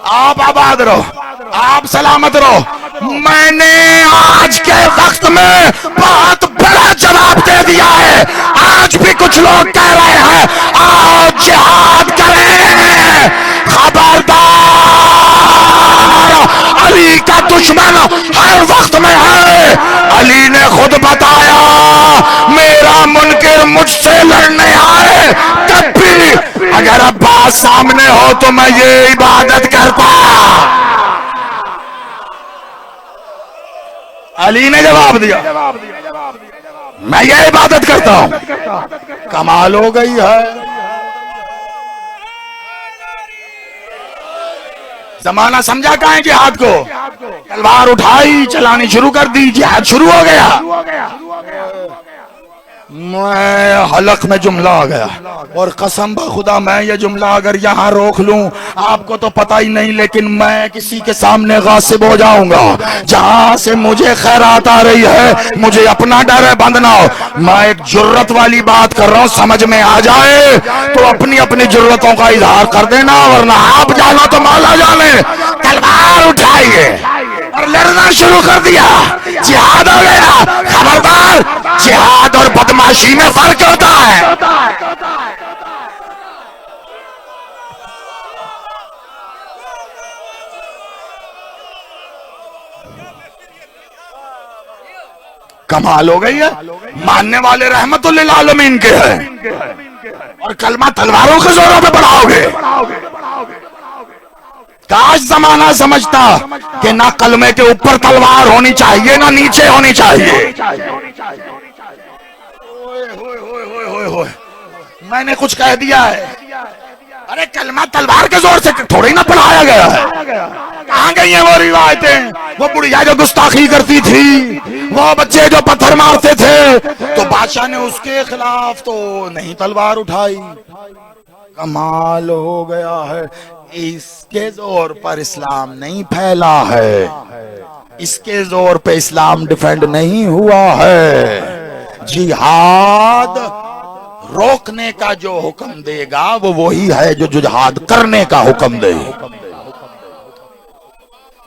आप आबाद रहो, आप सलामत रहो, मैंने आज के वक्त में बहुत बड़ा जवाब दे दिया है। आज भी कुछ लोग कह रहे हैं आओ जिहाद करें, खबरदार, अली का दुश्मन हर वक्त में है। अली ने खुद बताया मेरा मुनकिर मुझसे लड़ने आए तब भी अगर अब्बास सामने हो तो मैं ये इबादत करता। अली ने जवाब दिया मैं ये इबादत करता हूं। कमाल हो गई है। जमाना समझा कहां है जिहाद को। तलवार उठाई चलानी शुरू कर दी, जिहाद शुरू हो गया। मैं हलक में जुमला आ गया और कसम खुदा मैं ये जुमला अगर यहाँ रोक लूं आपको तो पता ही नहीं, लेकिन मैं किसी के सामने गासिब हो जाऊंगा। जहां से मुझे खैरात आ रही है मुझे अपना डर है बंद ना हो। मैं एक जुर्रत वाली बात कर रहा हूं, समझ में आ जाए तो अपनी अपनी जुर्रतों का इजहार कर देना, वरना आप जानो तो मौला जाने। तलवार उठाइए और लड़ना शुरू कर दिया। जिहाद हो गया। खबरदार, जिहाद और बदमाशी में फर्क होता है। कमाल हो गई है। मानने वाले रहमतुल्लिल आलमीन के हैं और कलमा तलवारों के जोरों पे पढ़ाओगे। काश जमाना समझता कि ना कलमे के ऊपर तलवार होनी चाहिए ना नीचे होनी चाहिए। मैंने कुछ कह दिया है। अरे कलमा तलवार के जोर से थोड़ी ना पढ़ाया गया है। कहां गई हैं वो रिवायतें? वो बुढ़िया जो गुस्ताखी करती थी, वो बच्चे जो पत्थर मारते थे, तो बादशाह ने उसके खिलाफ तो नहीं तलवार उठाई। कमाल हो गया है। इसके जोर पर इस्लाम नहीं फैला है, इसके जोर पे इस्लाम डिफेंड नहीं हुआ है। जिहाद रोकने का जो हुक्म देगा वो वही है जो जिहाद करने का हुक्म दे।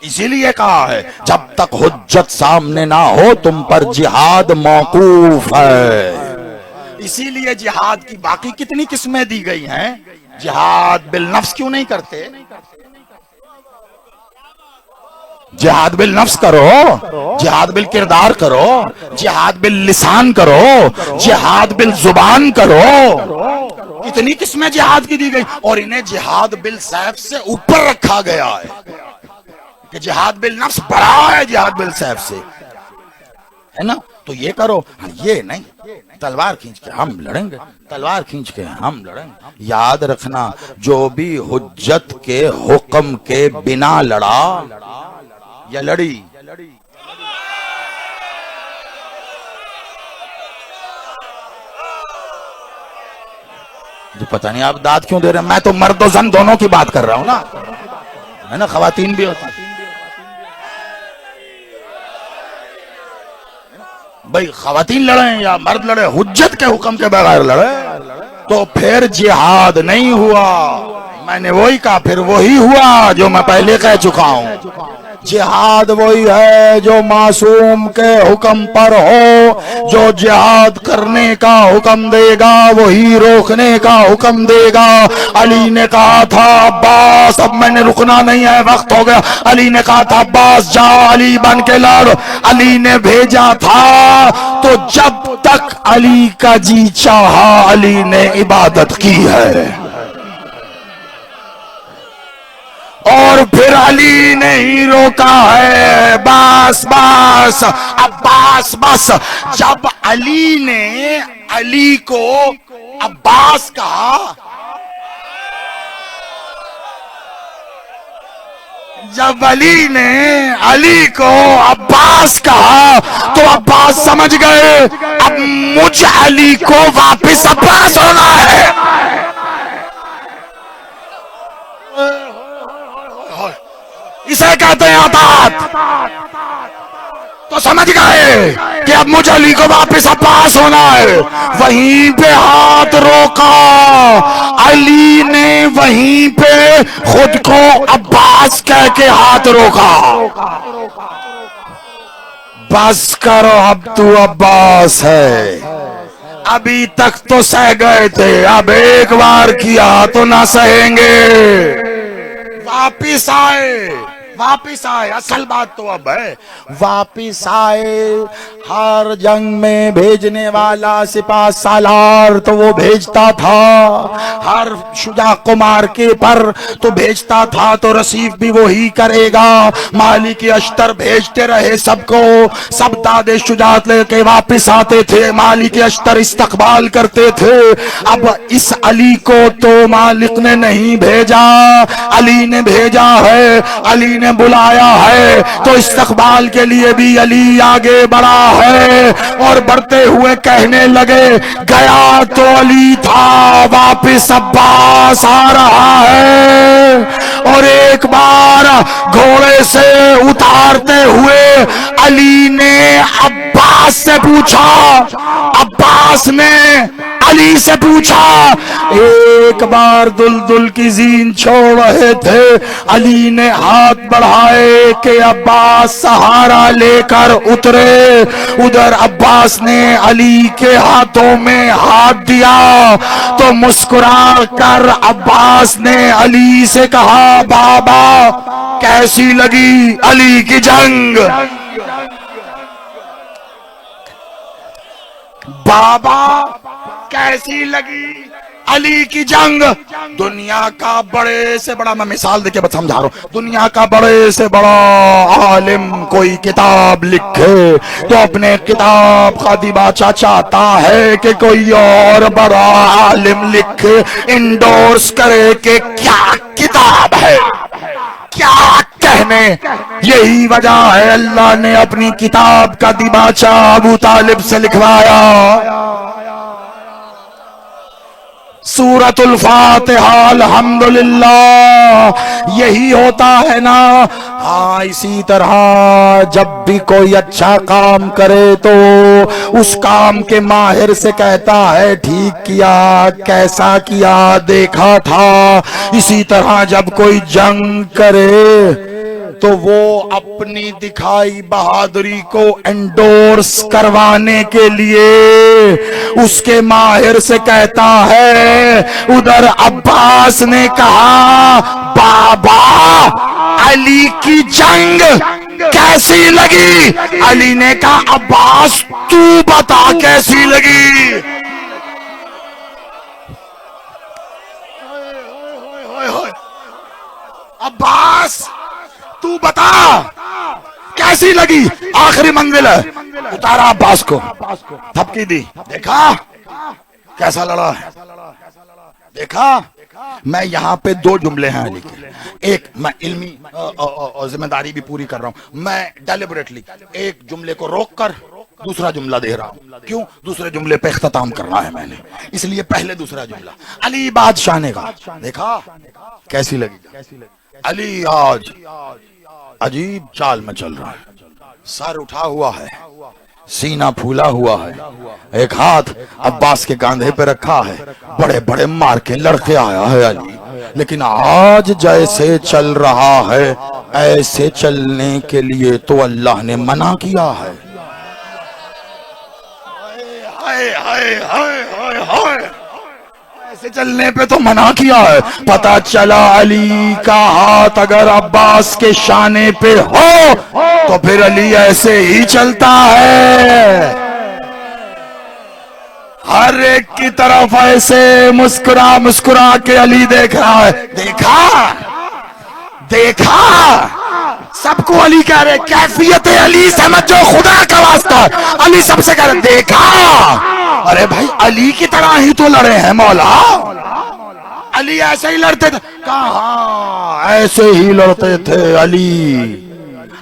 इसीलिए कहा है जब तक हुज्जत सामने ना हो तुम पर जिहाद मौकूफ है। इसीलिए जिहाद की बाकी कितनी किस्में दी गई हैं। जिहाद बिल नफ्स क्यों नहीं करते? जिहाद बिल नफ्स करो, जिहाद बिल किरदार करो, जिहाद बिल लिसान करो, जिहाद बिल जुबान करो। कितनी किस्में जिहाद की दी गई और इन्हें जिहाद बिल सैफ से ऊपर रखा गया है कि जिहाद बिल नफ्स बड़ा है जिहाद बिल सैफ से, है ना। तो ये करो, ये नहीं। तलवार खींच के हम लड़ेंगे, तलवार खींच के हम लड़ेंगे। याद रखना जो भी हुज्जत के हुक्म के बिना लड़ा या लड़ी, जो पता नहीं आप दाद क्यों दे रहे हैं। मैं तो मर्द और जन दोनों की बात कर रहा हूं ना, है ना। खवातीन भी होती भाई, खवातीन लड़े या मर्द लड़े, हुज्जत के हुक्म के बगैर लड़े तो फिर जिहाद नहीं हुआ। मैंने वही कहा, फिर वही हुआ जो मैं पहले कह चुका हूं। जिहाद वही है जो मासूम के हुक्म पर हो, जो जिहाद करने का हुक्म देगा वही रोकने का हुक्म देगा। अली ने कहा था अब्बास, अब मैंने रुकना नहीं है, वक्त हो गया। अली ने कहा था अब्बास जा अली बन के लड़। अली ने भेजा था तो जब तक अली का जी चाहा अली ने इबादत की है और फिर अली ने ही रोका है। बस बस अब्बास बस। जब अली ने अली को अब्बास कहा, जब अली ने अली को अब्बास कहा तो अब्बास समझ गए अब मुझ अली को वापिस अब्बास होना है। इसे कहते हैं अतात। तो समझ गए कि अब मुझे अली को वापस अब्बास होना है। वहीं पे हाथ रोका अली ने, वहीं पे खुद को अब्बास कह के हाथ रोका। बस करो, अब तू अब्बास है। अभी तक तो सह गए थे, अब एक बार किया तो ना सहेंगे। वापिस आए, वापिस आए, असल बात तो अब है वापिस आए। हर जंग में भेजने वाला सिपा सालार तो वो भेजता था, हर शुजा को मार के पर तो भेजता था, तो रसीफ भी वही करेगा। मालिक अश्तर भेजते रहे सबको, सब दादे शुजात लेके वापिस आते थे, मालिक अश्तर इस्तकबाल करते थे। अब इस अली को तो मालिक ने नहीं भेजा, अली ने भेजा है, अली ने बुलाया है, तो इस्तकबाल के लिए भी अली आगे बढ़ा है। और बढ़ते हुए कहने लगे, गया तो अली था, वापिस अब्बास आ रहा है। और एक बार घोड़े से उतारते हुए अली ने अब्बास से पूछा, अब्बास ने अली से पूछा। एक बार दुलदुल की जीन छोड़ रहे थे, अली ने हाथ बढ़ाए कि अब्बास सहारा लेकर उतरे। उधर अब्बास ने अली के हाथों में हाथ दिया, तो मुस्कुरा कर अब्बास ने अली से कहा, बाबा कैसी लगी अली की जंग? बाबा कैसी लगी अली की जंग? दुनिया का बड़े से बड़ा, मैं मिसाल देके बस समझा रहा हूं, दुनिया का बड़े से बड़ा आलिम कोई किताब लिखे तो अपने किताब का दिबाचा चाहता है कि कोई और बड़ा आलिम लिखे, इंडोर्स करे कि क्या किताब है, क्या कहने। यही वजह है अल्लाह ने अपनी किताब का दिबाचा अबू तालिब से लिखवाया। सूरतुल फातिहा अल्हम्दुलिल्लाह। यही होता है ना। हाँ, इसी तरह जब भी कोई अच्छा काम करे तो उस काम के माहिर से कहता है, ठीक किया, कैसा किया, देखा था। इसी तरह जब कोई जंग करे तो वो अपनी दिखाई बहादुरी को एंडोर्स करवाने के लिए उसके माहिर से कहता है। उधर अब्बास ने कहा, बाबा अली की जंग कैसी लगी? अली ने कहा, अब्बास तू बता कैसी लगी? अब्बास तू बता कैसी लगी? आखिरी मंजिल है। उतारा अब्बास को, थपकी दी, देखा कैसा लड़ा है, देखा। मैं यहाँ पे दो जुमले हैं अली के, एक मैं इल्मी जिम्मेदारी भी पूरी कर रहा हूं, मैं डेलिबरेटली एक जुमले को रोक कर दूसरा जुमला दे रहा हूं। क्यों? दूसरे जुमले पे इख्तिताम करना है मैंने, इसलिए पहले दूसरा जुमला। अली बादशाह ने कहा, देखा कैसी लगी? अली आज अजीब चाल में चल रहा है, सर उठा हुआ है, सीना फूला हुआ है, एक हाथ अब्बास के कांधे पे रखा है, बड़े बड़े मार के लड़के आया है अली। लेकिन आज जैसे चल रहा है ऐसे चलने के लिए तो अल्लाह ने मना किया है। हाय हाय हाय हाय हाय, ऐसे चलने पे तो मना किया है। पता चला अली का हाथ अगर अब्बास के शाने पे हो तो फिर अली ऐसे ही चलता है। हर एक की तरफ ऐसे मुस्कुरा मुस्कुरा के अली देख रहा है। देखा देखा, सबको अली कह रहे, कैफियत अली समझो, खुदा का वास्ता। अली सबसे कह रहे, देखा। अरे भाई अली की तरह ही तो लड़े हैं मौला, अली ऐसे ही लड़ते थे। कहा ऐसे ही लड़ते थे अली,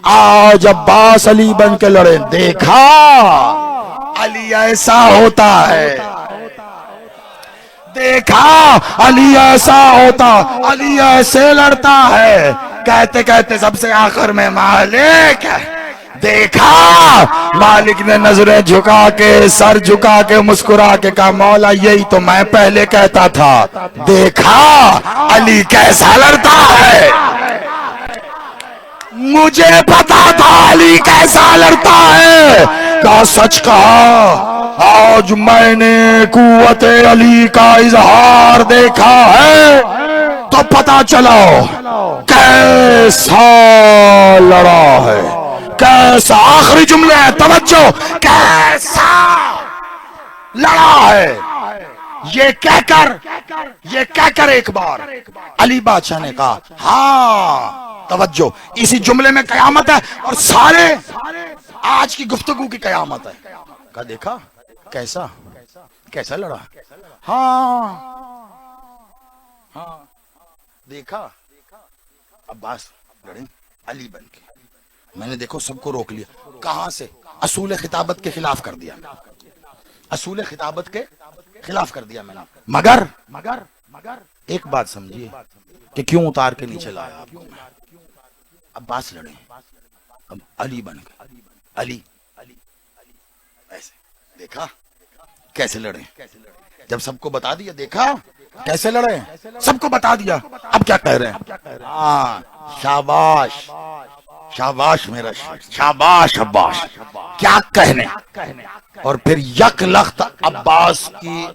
आज अब्बास अली बन के लड़े। देखा अली ऐसा होता है, देखा अली ऐसा होता, अली ऐसे लड़ता है। कहते कहते सबसे आखिर में मालिक, देखा। मालिक ने नजरें झुका के, सर झुका के, मुस्कुरा के कहा, मौला यही तो मैं पहले कहता था। देखा अली कैसा लड़ता है। मुझे पता था अली कैसा लड़ता है, का सच कहा। आज मैंने कुव्वत अली का इजहार देखा है तो पता चला कैसा लड़ा है, कैसा। आखिरी जुमले हैं, तवज्जो, कैसा लड़ा है। ये कहकर एक बार अली बादशाह ने कहा, हाँ तवज्जो, इसी जुमले में कयामत है और सारे आज की गुफ्तगू की कयामत है। का देखा कैसा लड़ा। हाँ देखा अब्बास लड़े अली बन के। मैंने देखो सबको रोक लिया। कहां से? असूल खिताबत के खिलाफ कर दिया, असूल खिताबत के खिलाफ कर दिया मैंने। मगर एक बात समझिए कि क्यों उतार के नीचे लाया आपको मैं। अब्बास लड़े, अब अली बन गए। अली ऐसे देखा कैसे लड़े, जब सबको बता दिया, देखा कैसे लड़े, सबको बता दिया। अब क्या कह रहे हैं? हाँ शाबाश शाबाश मेरा शेर, शाबाश अब्बास, क्या कहने। और फिर यकलख्त अब्बास की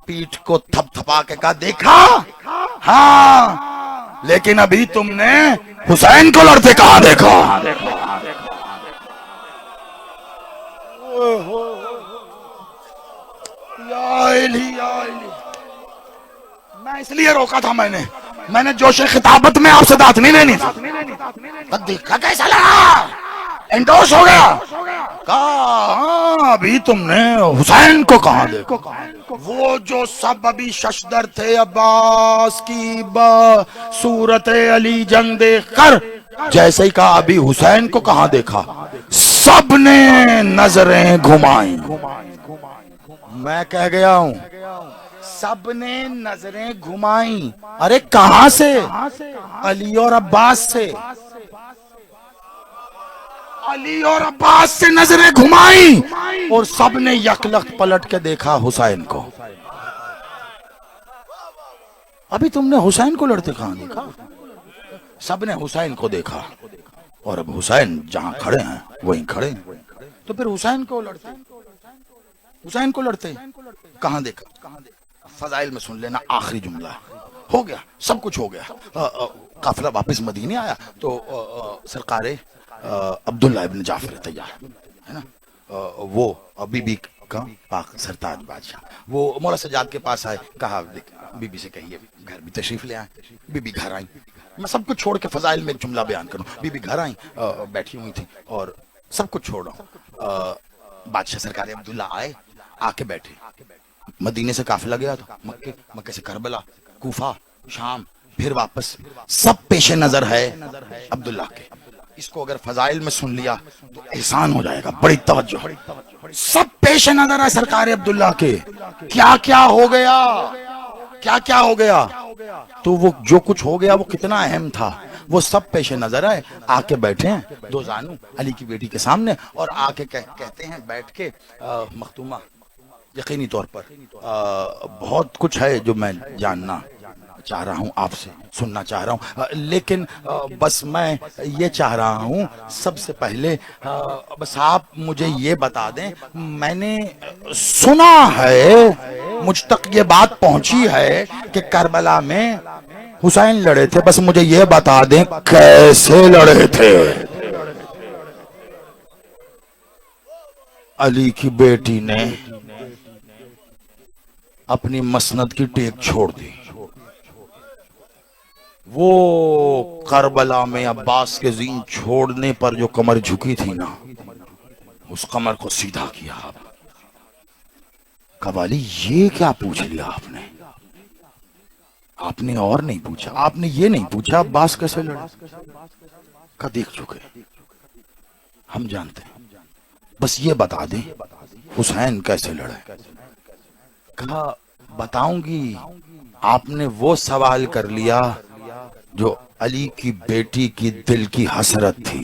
पीठ को थपथपा के कहा, देखा हाँ, लेकिन अभी तुमने हुसैन को लड़ते कहां देखा। मैं इसलिए रोका था, मैंने जोश खिताबत में आपसे दात नहीं लेनी थी। तब देखा कैसा लड़ा, एंडोस हो गया। कहा अभी तुमने हुसैन को कहां देखो। वो जो सब अभी शशदर थे अब्बास की सूरत अली जंग देखकर, जैसे ही कहा अभी हुसैन को कहां देखा, सबने नजरें घुमाई। मैं कह गया हूं, सबने नजरें घुमाई। अरे कहां से? अली और अब्बास से। अली और अब्बास से नजरें घुमाई और सबने यकलख्त पलट के देखा हुसैन को। अभी तुमने हुसैन को लड़ते कहां देखा? सबने हुसैन को देखा और अब हुसैन जहां खड़े हैं वहीं खड़े हैं। तो फिर हुसैन को लड़ते कहां देखा? फजाइल में सुन लेना, आखिरी जुमला हो गया, सब कुछ हो गया। काफिला वापस मदीने आया तो सरकारे अब्दुल्ला इब्न जाफर तैयार है ना, वो बीबी का पाक सरताज बादशाह, वो मौला सज्जाद के पास आए, कहा बीबी से कहिए घर भी तशरीफ ले आए। बीबी घर आई, मैं सब कुछ छोड़ के फजाइल में एक जुमला बयान करूं। बीबी घर आई, बैठी हुई थी और सब कुछ छोड़ रहा हूं। बादशाह सरकार अब्दुल्ला आए, आके बैठे। मदीने से काफिला गया था, मक्के से करबला, कूफा, शाम, फिर वापस, सब पेशे नजर है अब्दुल्ला के। इसको अगर फजाइल में सुन लिया तो एहसान हो जाएगा। बड़ी तवज्जो, सब पेशे नजर है सरकार अब्दुल्ला के। क्या क्या हो गया, तो वो जो कुछ हो गया वो कितना अहम था, वो सब पेशे नजर आए। आके बैठे हैं दो जानू अली की बेटी के सामने और आके कहते हैं बैठ के, मखतूमा यकीनी तौर पर बहुत कुछ है जो मैं जानना चाह रहा हूं, आपसे सुनना चाह रहा हूं, लेकिन बस मैं ये चाह रहा हूं सबसे पहले बस आप मुझे ये बता दें, मैंने सुना है, मुझ तक ये बात पहुंची है कि करबला में हुसैन लड़े थे, बस मुझे ये बता दें कैसे लड़े थे। अली की बेटी ने अपनी मसनद की टेक छोड़ दी। वो करबला में अब्बास के जीन छोड़ने पर जो कमर झुकी थी ना, उस कमर को सीधा किया। कवाली ये क्या पूछ लिया आपने और नहीं पूछा, आपने ये नहीं पूछा अब्बास कैसे लड़ा, का देख चुके, हम जानते हैं, बस ये बता दें हुसैन कैसे लड़े। कहा बताऊंगी। आपने वो सवाल कर लिया जो अली की बेटी की दिल की हसरत थी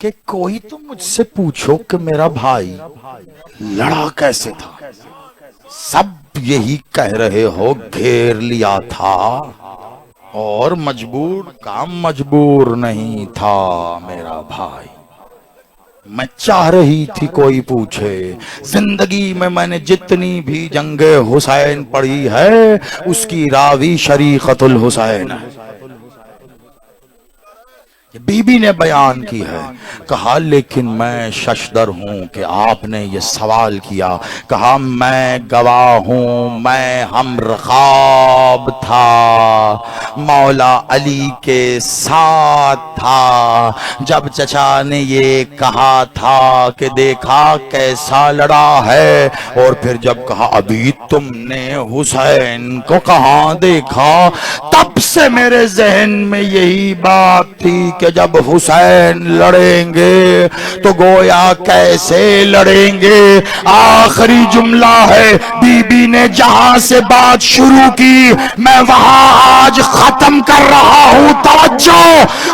कि कोई तो मुझसे पूछो कि मेरा भाई लड़ा कैसे था। सब यही कह रहे हो घेर लिया था, और मजबूर काम मजबूर नहीं था मेरा भाई। मैं चाह रही थी कोई पूछे, जिंदगी में मैंने जितनी भी जंगे हुसैन पढ़ी है उसकी रावी शरीकतुल हुसैन है। ये बीबी ने बयान की है। कहा लेकिन मैं शशदर हूं कि आपने ये सवाल किया। कहा मैं गवाह हूं, मैं हमरखाब था, मौला अली के साथ था जब चचा ने ये कहा था कि देखा कैसा लड़ा है, और फिर जब कहा अभी तुमने हुसैन को कहां देखा, तब से मेरे जहन में यही बात थी कि जब हुसैन लड़ेंगे तो गोया कैसे लड़ेंगे। आखिरी जुमला है, बीबी ने जहां से बात शुरू की मैं वहां आज खत्म कर रहा हूं। तवज्जो,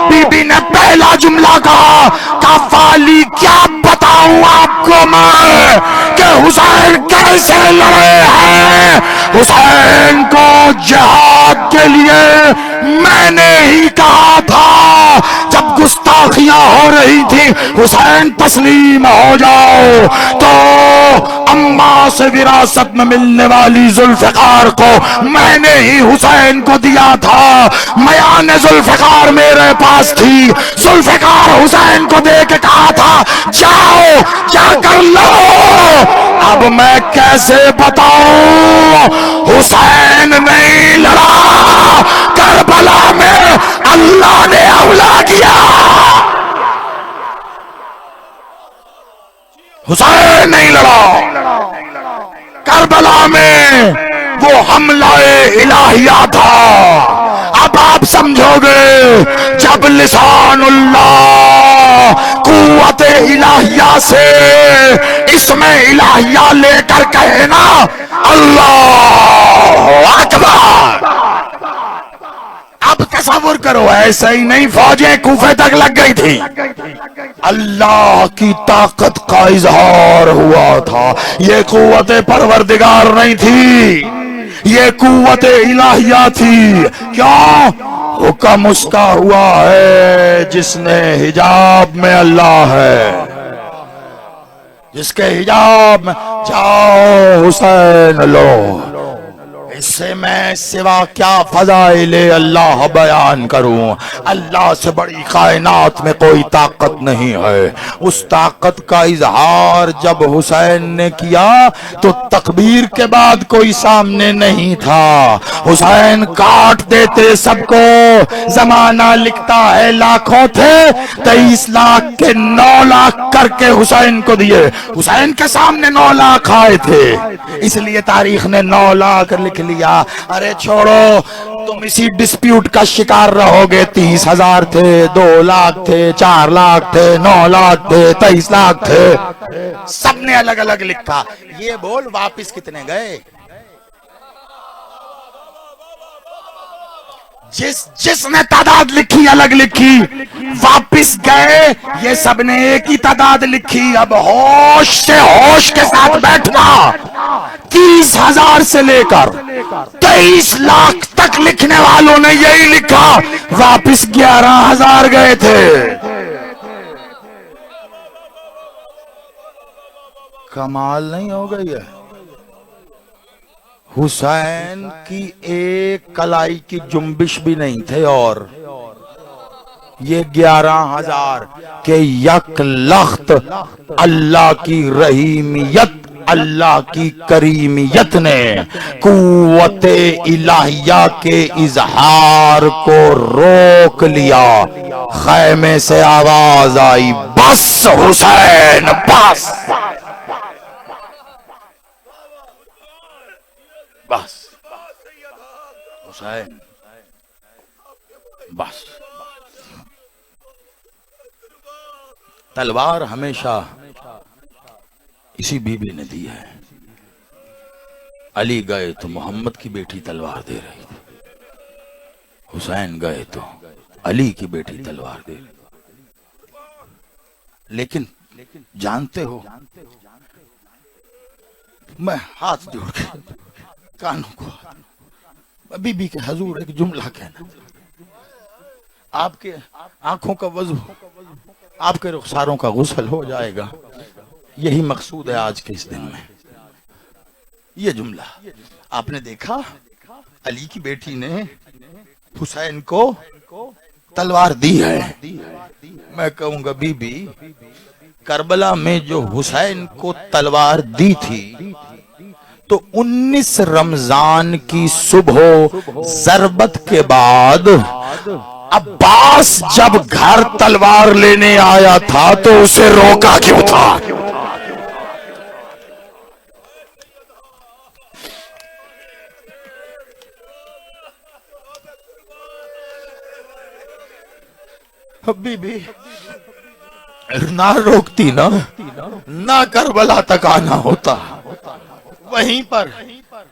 बीबी ने पहला जुमला कहा, कफाली क्या बताऊं आपको मैं कि हुसैन कैसे लड़े हैं। हुसैन को जिहाद के लिए मैंने ही कहा था जब गुस्ताखियां हो रही थी, हुसैन तस्लीम हो जाओ, तो अम्मा से विरासत में मिलने वाली जुल्फिकार को मैंने ही हुसैन को दिया था। मयान जुल्फिकार मेरे पास थी, जुल्फिकार हुसैन को दे के कहा था जाओ जाकर लो। अब मैं कैसे बताऊं, हुसैन नहीं लड़ा, करबला में अल्लाह ने हमला किया। हुसैन नहीं लड़ा, करबला में वो हमला इलाहिया था। अब आप समझोगे जब लिसानुल्लाह कुव्वत इलाहिया से इसमें इलाहिया लेकर कहे ना अल्लाह अकबर। अब तस्वुर करो, ऐसे ही नहीं फौजें कूफे तक लग गई थी, अल्लाह की ताकत का इजहार हुआ था। ये कुव्वत परवरदिगार नहीं थी, ये कुव्वत इलाहिया थी। क्यों? हुक्म उसका हुआ है जिसने हिजाब में अल्लाह है, जिसके हिजाब में जाओ हुसैन लो। इससे मैं सिवा क्या फजाइले अल्लाह बयान करूं। अल्लाह से बड़ी कायनात में कोई ताकत नहीं है। उस ताकत का इजहार जब हुसैन ने किया तो तकबीर के बाद कोई सामने नहीं था। हुसैन काट देते सबको। जमाना लिखता है लाखों थे, 23 लाख के 9 लाख करके हुसैन को दिए। हुसैन के सामने 9 लाख आए थे, इसलिए तारीख ने 9 लाख लिख लिया। अरे छोड़ो, तुम इसी डिस्प्यूट का शिकार रहोगे। 30,000 थे, 2 लाख थे, 4 लाख थे, 9 लाख थे, 23 लाख थे, सबने अलग अलग लिखा। ये बोल वापिस कितने गए? जिसने तादाद लिखी अलग लिखी, वापिस गए ये सबने एक ही तादाद लिखी। अब होश से होश के साथ बैठना। 30,000 से लेकर 23 लाख तक लिखने वालों ने यही लिखा, वापिस 11,000 गए थे। कमाल नहीं हो गई है? हुसैन की एक कलाई की जुम्बिश भी नहीं थे, और ये 11,000 के यक लख्त अल्लाह की रहीमियत, अल्लाह की करीमियत ने कुव्वते इलाहिया के इजहार को रोक लिया। खैमे से आवाज आई, बस हुसैन बस, बस हुसैन बस। तलवार हमेशा इसी बीबी ने दी है। अली गए तो मोहम्मद की बेटी तलवार दे रही थी, हुसैन गए तो अली की बेटी तलवार दे रही। लेकिन जानते हो, मैं हाथ जोड़ के कानों को बीबी के हजूर एक जुमला कहना, आपके आंखों का वजू, आपके रुखसारों का गुस्ल हो जाएगा। यही मकसूद है आज के इस दिन में। ये जुमला आपने देखा, अली की बेटी ने हुसैन को तलवार दी है। मैं कहूंगा बीबी, करबला में जो हुसैन को तलवार दी थी तो 19 रमजान की सुबह जरबत के बाद अब्बास जब घर तलवार लेने आया था तो उसे रोका क्यों था? बीबी ना रोकती ना करबला तक आना होता। वहीं पर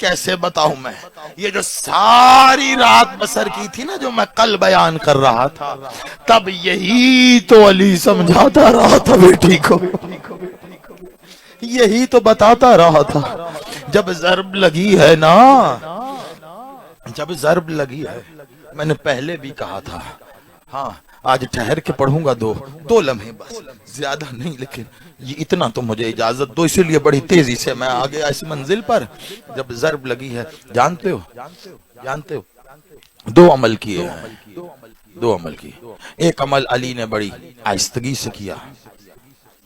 कैसे बताऊं मैं, ये जो सारी रात बसर की थी ना, जो मैं कल बयान कर रहा था, तब यही तो अली समझाता रहा था बेटी को, यही तो बताता रहा था। जब जरब लगी है ना, जब जरब लगी है, मैंने पहले भी कहा था, हाँ आज ठहर के पढ़ूंगा, दो लम्हे बस, ज्यादा नहीं, लेकिन ये इतना तो मुझे इजाजत दो, इसीलिए बड़ी तेजी से मैं आ गया इस मंजिल पर। जब जरब लगी है, जानते हो दो अमल किए हैं, दो अमल किए। एक अमल अली ने बड़ी आहिस्तगी से किया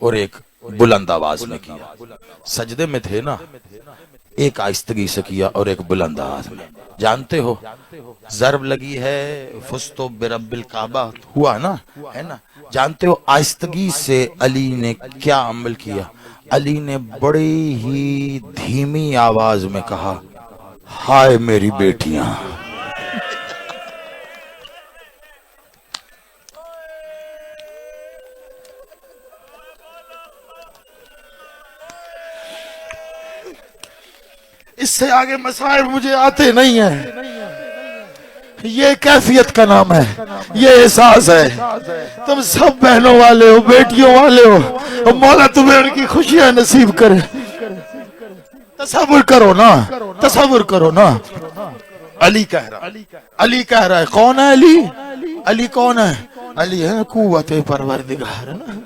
और एक बुलंद आवाज में किया। सजदे में थे ना, एक आहिस्तगी से किया और एक बुलंद आवाज में। जानते हो जरब लगी है, फुस्तो बिरब्बिल काबा हुआ ना, है ना। जानते हो आहिस्तगी से अली ने क्या अमल किया? अली ने बड़ी ही धीमी आवाज में कहा, हाय मेरी बेटियां। इससे आगे मसाइल मुझे आते नहीं है। ये कैफियत का नाम है, ये एहसास है। तुम सब बहनों वाले हो, बेटियों वाले हो, और मौला तुम्हें उनकी खुशियां नसीब करे। तसव्वुर करो ना, तसव्वुर करो ना। अली कह रहा है, कौन है अली? अली कौन है? अली है कुव्वत परवरदिगार ना।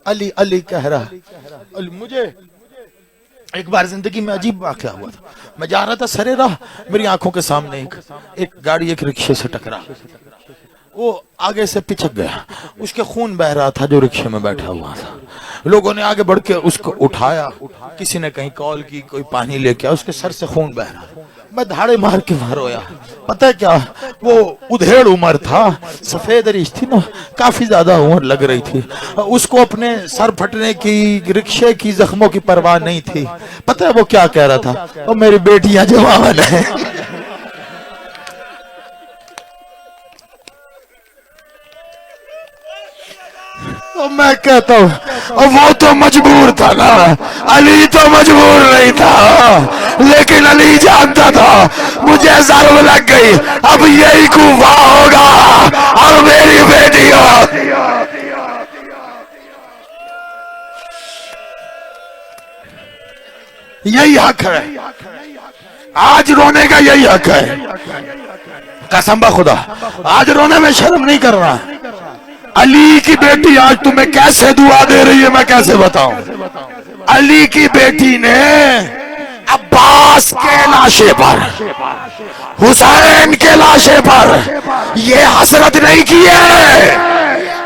अली कह रहा है, अली मुझे एक बार जिंदगी में अजीब वाकया हुआ था। मैं जा रहा था सरे राह, मेरी आंखों के सामने एक गाड़ी एक रिक्शे से टकरा, वो आगे से पिछक गया, उसके खून बह रहा था जो रिक्शे में बैठा हुआ था। लोगों ने आगे बढ़ के उसको उठाया, किसी ने कहीं कॉल की, कोई पानी लेके आया, उसके सर से खून बह रहा। मैं धाड़े मार के बाहर रोया। पता है क्या, वो उधेड़ उम्र था, सफेद रिश थी ना, काफी ज्यादा उम्र लग रही थी। उसको अपने सर फटने की, रिक्शे की जख्मों की परवाह नहीं थी। पता है वो क्या कह रहा था? और मेरी बेटियां जवान है। तो मैं कहता हूँ, और वो तो मजबूर था ना, अली तो मजबूर नहीं था, लेकिन अली जानता था मुझे जरब लग गई, अब यही कूफा होगा और मेरी बेटियों। यही हक है, आज रोने का यही हक है। कसम खुदा, आज रोने में शर्म नहीं कर रहा। अली की बेटी आज तुम्हें कैसे दुआ दे रही है, मैं कैसे बताऊं। अली की बेटी ने अब्बास के लाशे पर, हुसैन के लाशे पर ये हसरत नहीं की है,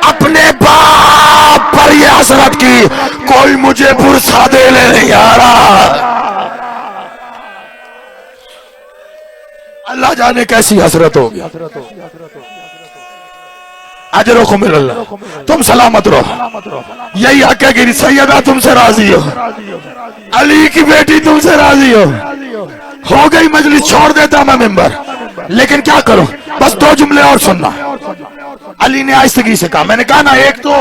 अपने बाप पर ये हसरत की, कोई मुझे बुरसा देने नहीं आ रहा। अल्लाह जाने कैसी हसरत होगी। अजरो को मिल, तुम सलामत रहो। यही हक है कि सैयदा तुमसे राजी हो, अली की बेटी तुमसे राजी हो गई मजलिस छोड़ देता मैं मिंबर, लेकिन क्या करूं, बस दो जुमले और सुनना। अली ने आहिस्तगी से कहा, मैंने कहा ना, एक तो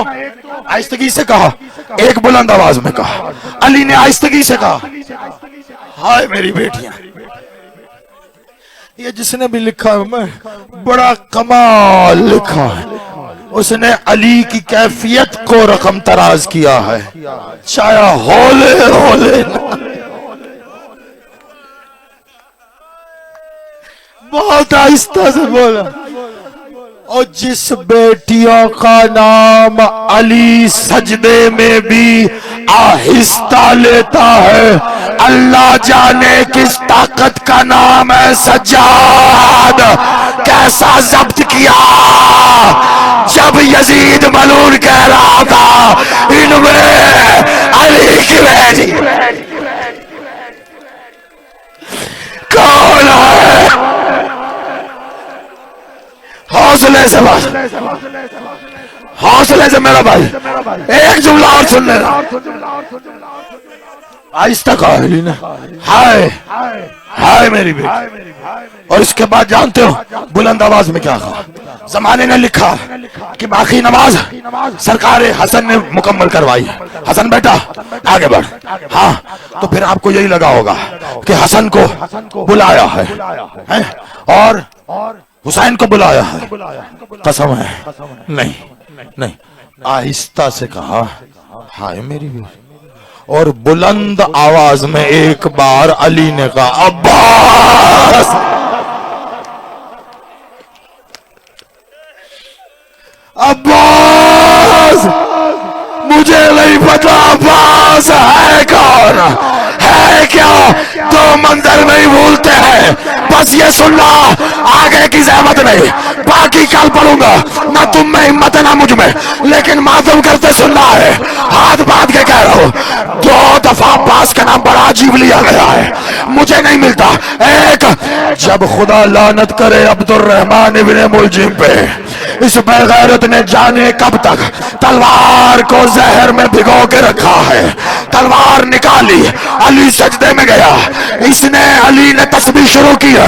आहिस्तगी से कहा, एक बुलंद आवाज में कहा। अली ने आहिस्तगी से कहा, हाय मेरी बेटियां। ये जिसने भी लिखा है, मैं बड़ा कमाल लिखा है, उसने अली की कैफियत को रकम तराज किया है। चाया होले होले बहुत आहिस्ता से बोला। और जिस बेटियों का नाम अली सजदे में भी आहिस्ता लेता है, अल्लाह जाने किस ताकत का नाम है सज्जाद। कैसा जब्त किया जब यजीद मलून कह रहा था इनमें अली की बेटी कौन है। हौसले से बात, हौसले से मेरा भाई, एक जुमला और सुन लेना। आहिस्ता कहा अली ने, हाय हाय मेरी बेटी। और इसके बाद जानते हो बुलंद आवाज में क्या कहा? जमाने ने लिखा कि बाकी नमाज सरकार हसन ने मुकम्मल करवाई। हसन बेटा आगे बढ़। हाँ, तो फिर आपको यही लगा होगा कि हसन को बुलाया है और हुसैन को बुलाया है। कसम है, नहीं नहीं, आहिस्ता से कहा हाय मेरी बेटी। और बुलंद आवाज में एक बार अली ने कहा अब्बास। अब्बास, मुझे नहीं पता अब्बास है कौन, है क्या, तो मंजर नहीं भूलते हैं। बस ये सुनना, आगे की जहमत नहीं, बाकी कल पढ़ूंगा। ना तुम में हिम्मत है ना मुझ में, लेकिन मातम करते सुनना है। हाथ बांध के कह रहा हूं, 2 दफा अब्बास का नाम बड़ा अजीब लिया गया है, मुझे नहीं मिलता। एक, जब खुदा लानत करे अब्दुर्रहमान इब्ने मुलजिम पे, इस बेगैरत ने जाने कब तक तलवार को जहर में भिगो के रखा है। तलवार निकाली, अली सजदे में गया, इसने अली ने तस्बीह शुरू की है।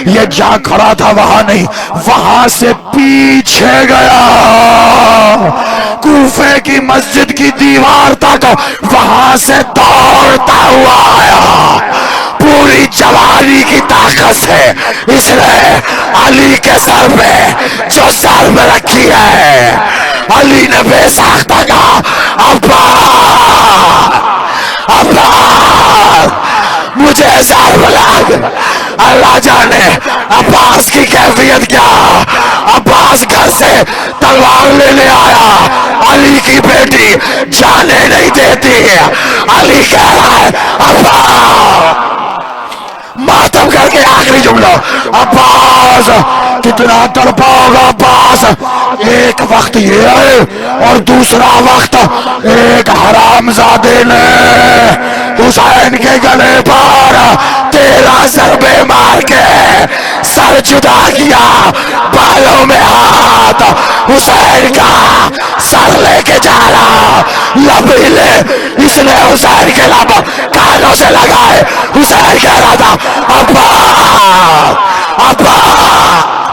ये जहां खड़ा था वहां नहीं, वहां से पीछे गया, कूफे की मस्जिद की दीवार तक वहां से दौड़ता हुआ आया। पूरी जवानी की ताकत से इसने अली के सर पे जो सर में रखी है, अली ने बेसाख्ता कहा अब्बास, अब्बास मुझे सर लग। अल्लाह जाने अब्बास की कैफियत क्या। अब्बास घर से तलवार लेने आया, अली की बेटी जाने नहीं देती। अली कह रहा है अब्बास, मातम करके आखिरी जुमला, अब्बास कितना तड़पाओगा अब्बास। एक वक्त ये है और दूसरा वक्त एक हरामजादे ने हुसैन के गले पर 13 ज़रबे मार के सर जुदा किया। बालों में हाथ, हुसैन का सर लेके जा रहा, लब ले, इसने हुसैन के लब कानों से लगाए। हुसैन कह रहा था अब्बास, अब्बास।